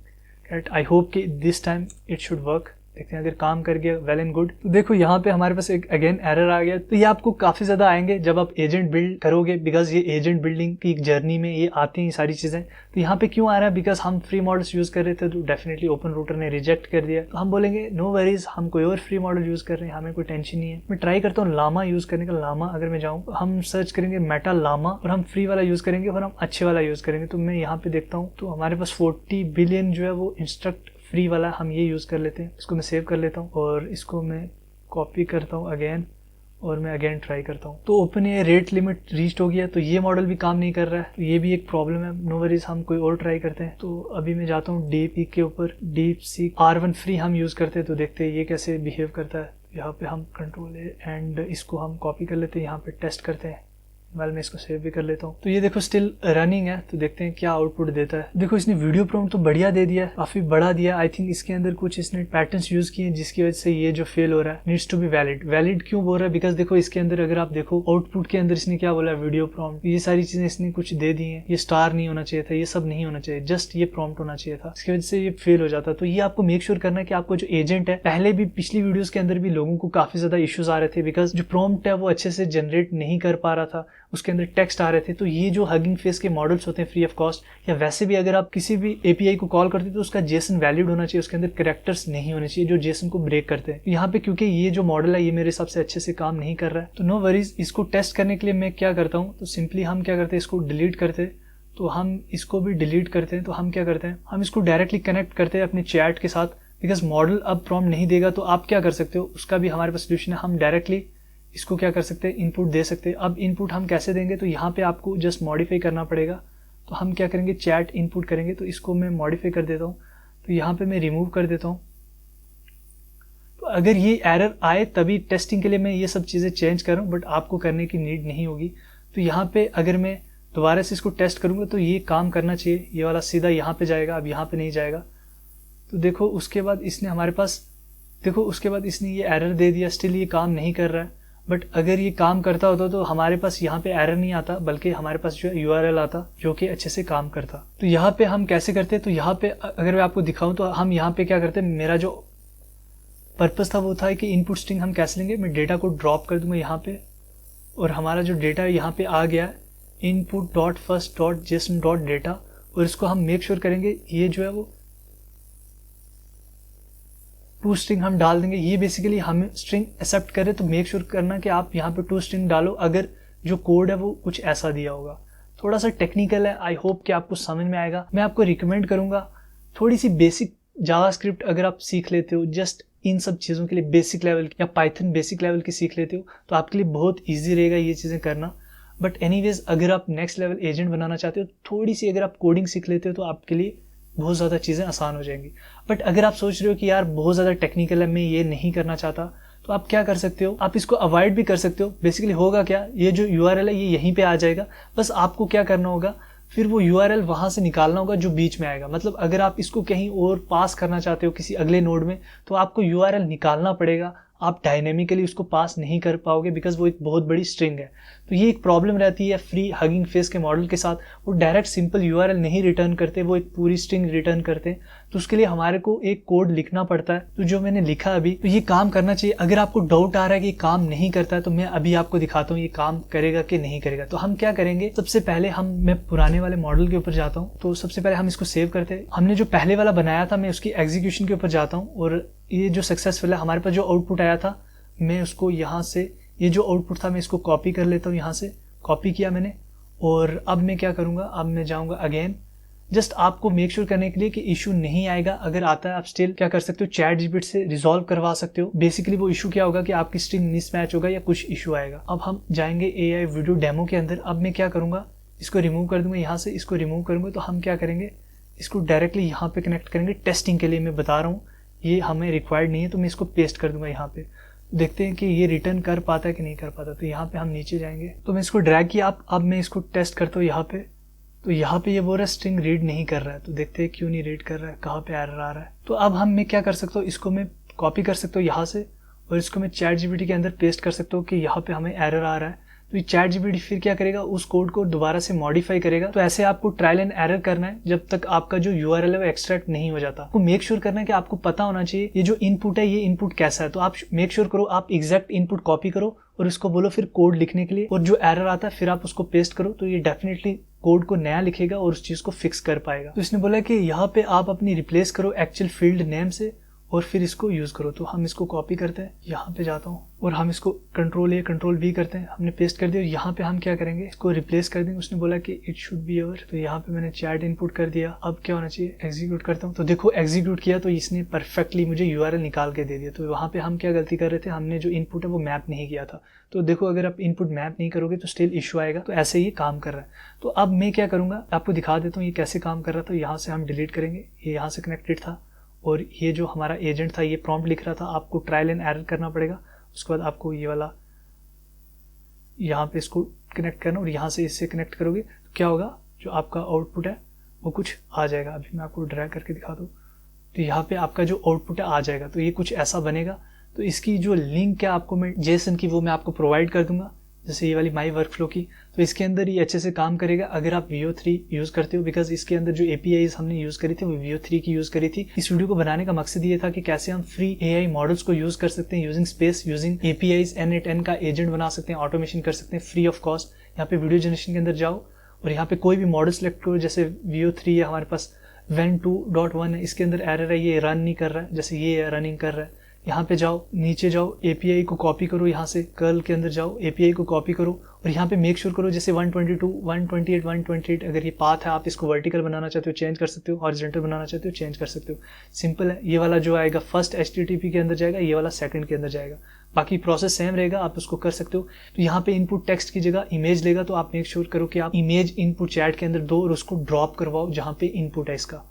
कैट, आई होप कि this time it should work. देखते हैं अगर काम कर गया, वेल एंड गुड। तो देखो यहाँ पे हमारे पास एक अगेन एरर आ गया। तो ये आपको काफी ज्यादा आएंगे जब आप एजेंट बिल्ड करोगे, बिकॉज ये एजेंट बिल्डिंग की एक जर्नी में ये आती हैं सारी चीजें। तो यहाँ पे क्यों आ रहा है, बिकॉज हम फ्री मॉडल्स यूज कर रहे थे, तो डेफिनेटली ओपन रूटर ने रिजेक्ट कर दिया। तो हम बोलेंगे नो वरीज, हम कोई और फ्री मॉडल यूज कर रहे हैं, हमें कोई टेंशन नहीं है। मैं ट्राई करता हूँ लामा यूज करने का। लामा अगर मैं जाऊँ, हम सर्च करेंगे मेटा लामा, और हम फ्री वाला यूज करेंगे और हम अच्छे वाला यूज करेंगे। तो मैं यहाँ पे देखता हूँ, तो हमारे पास 40 बिलियन जो है वो इंस्ट्रक्ट फ्री वाला हम ये यूज़ कर लेते हैं। इसको मैं सेव कर लेता हूँ और इसको मैं कॉपी करता हूँ अगेन और मैं अगेन ट्राई करता हूँ। तो open a rate limit reach हो गया, तो ये मॉडल भी काम नहीं कर रहा है, तो ये भी एक प्रॉब्लम है। नो वरीज, हम कोई और ट्राई करते हैं। तो अभी मैं जाता हूँ DeepSeek के ऊपर। DeepSeek R1 फ्री हम यूज़ करते हैं, तो देखते हैं ये कैसे बिहेव करता है। यहाँ पे हम कंट्रोल ए एंड इसको हम कॉपी कर लेते हैं, यहाँ पे टेस्ट करते हैं। वेल मैं इसको सेव भी कर लेता हूँ। तो ये देखो स्टिल रनिंग है, तो देखते हैं क्या आउटपुट देता है। देखो इसने वीडियो प्रॉम्प्ट तो बढ़िया दे दिया है, काफी बड़ा दिया। आई थिंक इसके अंदर कुछ इसने पैटर्न्स यूज किए जिसकी वजह से ये जो फेल हो रहा है needs to be valid. Valid क्यों बोल रहा है? बिकॉज देखो इसके अंदर अगर आप देखो आउटपुट के अंदर इसने क्या बोला है, वीडियो प्रॉम्प्ट, ये सारी चीजें इसने कुछ दे दी है। ये स्टार नहीं होना चाहिए था, ये सब नहीं होना चाहिए, जस्ट ये प्रॉम्प्ट होना चाहिए था। इसकी वजह से ये फेल हो जाता। तो ये आपको मेक श्योर करना है कि आपको जो एजेंट है, पहले भी पिछली वीडियोस के अंदर भी लोगों को काफी ज्यादा इश्यूज आ रहे थे बिकॉज जो प्रॉम्प्ट है वो अच्छे से जनरेट नहीं कर पा रहा था, उसके अंदर टेक्स्ट आ रहे थे। तो ये जो हगिंग फेस के मॉडल्स होते हैं फ्री ऑफ कॉस्ट, या वैसे भी अगर आप किसी भी API को कॉल करते हैं तो उसका जेसन वैलिड होना चाहिए, उसके अंदर कैरेक्टर्स नहीं होने चाहिए जो जेसन को ब्रेक करते हैं। यहाँ पे क्योंकि ये जो मॉडल है ये मेरे हिसाब से अच्छे से काम नहीं कर रहा है, तो नो वरीज। इसको टेस्ट करने के लिए मैं क्या करता हूँ, तो सिंपली हम क्या करते हैं, इसको डिलीट करते हैं। तो हम इसको भी डिलीट करते हैं। तो हम क्या करते हैं, हम इसको डायरेक्टली कनेक्ट करते हैं अपने चैट के साथ। बिकॉज मॉडल अब प्रॉम्प्ट नहीं देगा, तो आप क्या कर सकते हो, उसका भी हमारे पास सोल्यूशन है। हम डायरेक्टली इसको क्या कर सकते हैं, इनपुट दे सकते हैं। अब इनपुट हम कैसे देंगे, तो यहाँ पे आपको जस्ट मॉडिफाई करना पड़ेगा। तो हम क्या करेंगे, चैट इनपुट करेंगे। तो इसको मैं मॉडिफाई कर देता हूँ, तो यहाँ पे मैं रिमूव कर देता हूँ। तो अगर ये एरर आए तभी टेस्टिंग के लिए मैं ये सब चीज़ें चेंज कर रहा हूँ, बट आपको करने की नीड नहीं होगी। तो यहाँ पे अगर मैं दोबारा से इसको टेस्ट करूँगा तो ये काम करना चाहिए, ये वाला सीधा यहाँ पे जाएगा, अब यहाँ पे नहीं जाएगा। तो देखो उसके बाद इसने हमारे पास, देखो उसके बाद इसने ये एरर दे दिया, स्टिल ये काम नहीं कर रहा है। बट अगर ये काम करता होता तो हमारे पास यहाँ पे एरर नहीं आता, बल्कि हमारे पास जो URL आता जो कि अच्छे से काम करता। तो यहाँ पे हम कैसे करते हैं, तो यहाँ पे अगर मैं आपको दिखाऊं तो हम यहाँ पे क्या करते हैं, मेरा जो पर्पस था वो था कि इनपुट स्ट्रिंग हम कैसे लेंगे। मैं डेटा को ड्रॉप कर दूंगा यहाँ पे, और हमारा जो डेटा यहाँ पे आ गया input.first.json.data, और इसको हम मेक श्योर करेंगे ये जो है वो टू स्ट्रिंग हम डाल देंगे। ये बेसिकली हम स्ट्रिंग एक्सेप्ट करें, तो मेक श्योर करना कि आप यहाँ पे टू स्ट्रिंग डालो अगर जो कोड है वो कुछ ऐसा दिया होगा। थोड़ा सा टेक्निकल है, आई होप कि आपको समझ में आएगा। मैं आपको रिकमेंड करूंगा थोड़ी सी बेसिक जावास्क्रिप्ट अगर आप सीख लेते हो, जस्ट इन सब चीज़ों के लिए बेसिक लेवल या पाइथन बेसिक लेवल की सीख लेते हो, तो आपके लिए बहुत ईजी रहेगा ये चीज़ें करना। बट एनीवेज अगर आप नेक्स्ट लेवल एजेंट बनाना चाहते हो, थोड़ी सी अगर आप कोडिंग सीख लेते हो तो आपके लिए बहुत ज़्यादा चीज़ें आसान हो जाएंगी। बट अगर आप सोच रहे हो कि यार बहुत ज़्यादा टेक्निकल है, मैं ये नहीं करना चाहता, तो आप क्या कर सकते हो, आप इसको अवॉइड भी कर सकते हो। बेसिकली होगा क्या, ये जो URL है ये यहीं पे आ जाएगा। बस आपको क्या करना होगा, फिर वो URL वहाँ से निकालना होगा जो बीच में आएगा। मतलब अगर आप इसको कहीं और पास करना चाहते हो किसी अगले नोड में, तो आपको URL निकालना पड़ेगा। आप डायनेमिकली उसको पास नहीं कर पाओगे बिकॉज वो एक बहुत बड़ी स्ट्रिंग है। तो ये एक प्रॉब्लम रहती है फ्री हगिंग फेस के मॉडल के साथ। वो डायरेक्ट सिंपल URL नहीं रिटर्न करते, वो एक पूरी स्ट्रिंग रिटर्न करते हैं। तो उसके लिए हमारे को एक कोड लिखना पड़ता है, तो जो मैंने लिखा अभी, तो ये काम करना चाहिए। अगर आपको डाउट आ रहा है कि काम नहीं करता है, तो मैं अभी आपको दिखाता हूँ ये काम करेगा कि नहीं करेगा। तो हम क्या करेंगे, सबसे पहले मैं पुराने वाले मॉडल के ऊपर जाता हूँ। तो सबसे पहले हम इसको सेव करते हैं। हमने जो पहले वाला बनाया था, मैं उसकी एग्जीक्यूशन के ऊपर जाता हूँ, और ये जो सक्सेसफुल है, हमारे पास जो आउटपुट आया था, मैं उसको यहाँ से, ये जो आउटपुट था मैं इसको कॉपी कर लेता हूँ। यहाँ से कॉपी किया मैंने, और अब मैं क्या करूँगा, अब मैं जाऊँगा अगेन, जस्ट आपको मेक श्योर करने के लिए कि इशू नहीं आएगा। अगर आता है आप स्टिल क्या कर सकते हो, चैट जीपीटी से रिजॉल्व करवा सकते हो। बेसिकली वो इशू क्या होगा कि आपकी स्ट्रिंग मिसमैच होगा या कुछ इशू आएगा। अब हम जाएंगे AI वीडियो डेमो के अंदर। अब मैं क्या करूँगा, इसको रिमूव कर दूंगा यहाँ से, इसको रिमूव करूँगा। तो हम क्या करेंगे, इसको डायरेक्टली यहाँ पे कनेक्ट करेंगे। टेस्टिंग के लिए मैं बता रहा हूँ, ये हमें रिक्वायर्ड नहीं है, तो मैं इसको पेस्ट कर दूंगा यहाँ पे। देखते हैं कि ये रिटर्न कर पाता है कि नहीं कर पाता। तो यहाँ पे हम नीचे जाएंगे, तो मैं इसको ड्रैग किया। अब मैं इसको टेस्ट करता हूँ यहाँ पे। तो यहाँ पे ये बोल रहा है स्ट्रिंग रीड नहीं कर रहा है। तो देखते हैं क्यों नहीं रीड कर रहा है, कहाँ पे एरर आ रहा है। तो अब मैं क्या कर सकता हूँ, इसको मैं कॉपी कर सकता हूँ यहाँ से, और इसको मैं चैट जीपीटी के अंदर पेस्ट कर सकता हूँ कि यहाँ पे हमें एरर आ रहा है। तो ये चैट जीपीटी फिर क्या करेगा, उस कोड को दोबारा से मॉडिफाई करेगा। तो ऐसे आपको ट्रायल एंड एरर करना है जब तक आपका जो URL है वो एक्सट्रैक्ट नहीं हो जाता। आपको मेक श्योर करना है कि आपको पता होना चाहिए ये जो इनपुट है ये इनपुट कैसा है। तो आप मेक श्योर करो आप एग्जैक्ट इनपुट कॉपी करो, और इसको बोलो फिर कोड लिखने के लिए, और जो एरर आता है फिर आप उसको पेस्ट करो। तो ये डेफिनेटली कोड को नया लिखेगा और उस चीज को फिक्स कर पाएगा। तो इसने बोला कि यहाँ पे आप अपनी रिप्लेस करो एक्चुअल फील्ड नेम से, और फिर इसको यूज़ करो। तो हम इसको कॉपी करते हैं, यहाँ पे जाता हूँ और हम इसको Ctrl+A Ctrl+V करते हैं, हमने पेस्ट कर दिया। और यहाँ पे हम क्या करेंगे, इसको रिप्लेस कर देंगे। उसने बोला कि इट शुड बी अवर, तो यहाँ पे मैंने चैट इनपुट कर दिया। अब क्या होना चाहिए, एग्जीक्यूट करता हूँ। तो देखो एग्जीक्यूट किया तो इसने परफेक्टली मुझे URL निकाल के दे दिया। तो वहाँ पे हम क्या गलती कर रहे थे, हमने जो इनपुट है वो मैप नहीं किया था। तो देखो अगर आप इनपुट मैप नहीं करोगे तो स्टिल इशू आएगा। तो ऐसे ही काम कर रहा है। तो अब मैं क्या करूँगा, आपको दिखा देता हूँ ये कैसे काम कर रहा था। यहाँ से हम डिलीट करेंगे, ये यहाँ से कनेक्टेड था और ये जो हमारा एजेंट था ये प्रॉम्प्ट लिख रहा था, आपको ट्रायल एंड एरर करना पड़ेगा। उसके बाद आपको ये वाला यहाँ पे इसको कनेक्ट करना और यहाँ से इससे कनेक्ट करोगे तो क्या होगा, जो आपका आउटपुट है वो कुछ आ जाएगा। अभी मैं आपको ड्रैग करके दिखा दूँ तो यहाँ पे आपका जो आउटपुट है आ जाएगा। तो ये कुछ ऐसा बनेगा। तो इसकी जो लिंक है आपको मैं जेसन की वो मैं आपको प्रोवाइड कर दूंगा, जैसे ये वाली माई वर्कफ्लो की। तो इसके अंदर ये अच्छे से काम करेगा अगर आप Veo3 यूज़ करते हो, बिकॉज इसके अंदर जो APIs हमने यूज़ करी थी वो Veo3 की यूज़ करी थी। इस वीडियो को बनाने का मकसद ये था कि कैसे हम फ्री AI मॉडल्स को यूज़ कर सकते हैं using space, using APIs, N8N का एजेंट बना सकते हैं, ऑटोमेशन कर सकते हैं फ्री ऑफ कॉस्ट। यहाँ पे वीडियो जनरेशन के अंदर जाओ और यहाँ पे कोई भी मॉडल सेलेक्ट करो, जैसे Veo3 है हमारे पास, Ven 2.1 है, इसके अंदर एरर है, ये रन नहीं कर रहा है, जैसे ये रनिंग कर रहा है। यहाँ पे जाओ, नीचे जाओ, API को कॉपी करो, यहाँ से कर्ल के अंदर जाओ, API को कॉपी करो और यहाँ पे मेक श्योर करो जैसे 122, 128, 128 अगर ये पाथ है, आप इसको वर्टिकल बनाना चाहते हो चेंज कर सकते हो, हॉरिजॉन्टल बनाना चाहते हो चेंज कर सकते हो। सिंपल है। ये वाला जो आएगा फर्स्ट HTTP के अंदर जाएगा, ये वाला सेकंड के अंदर जाएगा। बाकी प्रोसेस सेम रहेगा, आप उसको कर सकते हो। तो यहाँ पे इनपुट टेक्स्ट की जगह इमेज लेगा, तो आप मेक श्योर करो कि आप इमेज इनपुट चैट के अंदर दो और उसको ड्रॉप करवाओ जहाँ पे इनपुट है इसका।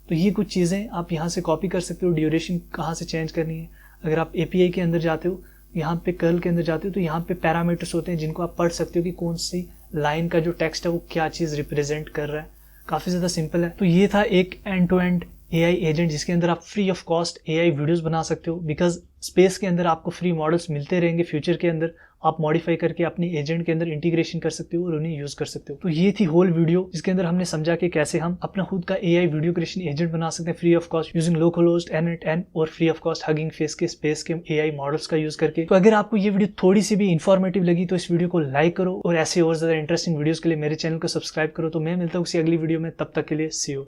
तो ये कुछ चीज़ें आप यहाँ से कॉपी कर सकते हो। ड्यूरेशन कहाँ से चेंज करनी है, अगर आप API के अंदर जाते हो, यहाँ पे कर्ल के अंदर जाते हो तो यहाँ पे पैरामीटर्स होते हैं जिनको आप पढ़ सकते हो कि कौन सी लाइन का जो टेक्स्ट है वो क्या चीज़ रिप्रेजेंट कर रहा है। काफ़ी ज़्यादा सिंपल है। तो ये था एक end to end AI agent जिसके अंदर आप free of cost AI videos बना सकते हो, बिकॉज स्पेस के अंदर आपको फ्री मॉडल्स मिलते रहेंगे। फ्यूचर के अंदर आप मॉडिफाई करके अपने एजेंट के अंदर इंटीग्रेशन कर सकते हो और उन्हें यूज कर सकते हो। तो ये थी होल वीडियो जिसके अंदर हमने समझा कि कैसे हम अपना खुद का AI वीडियो क्रिएशन एजेंट बना सकते हैं free of cost using local host, N8N और free of cost hugging face के स्पेस के AI मॉडल्स का यूज करके। तो अगर आपको ये वीडियो थोड़ी सी भी इन्फॉर्मेटिव लगी तो इस वीडियो को लाइक करो और ऐसे और ज्यादा इंटरेस्टिंग वीडियोस के लिए मेरे चैनल को सब्सक्राइब करो। तो मैं मिलता हूँ किसी अगली वीडियो में, तब तक के लिए सी यू।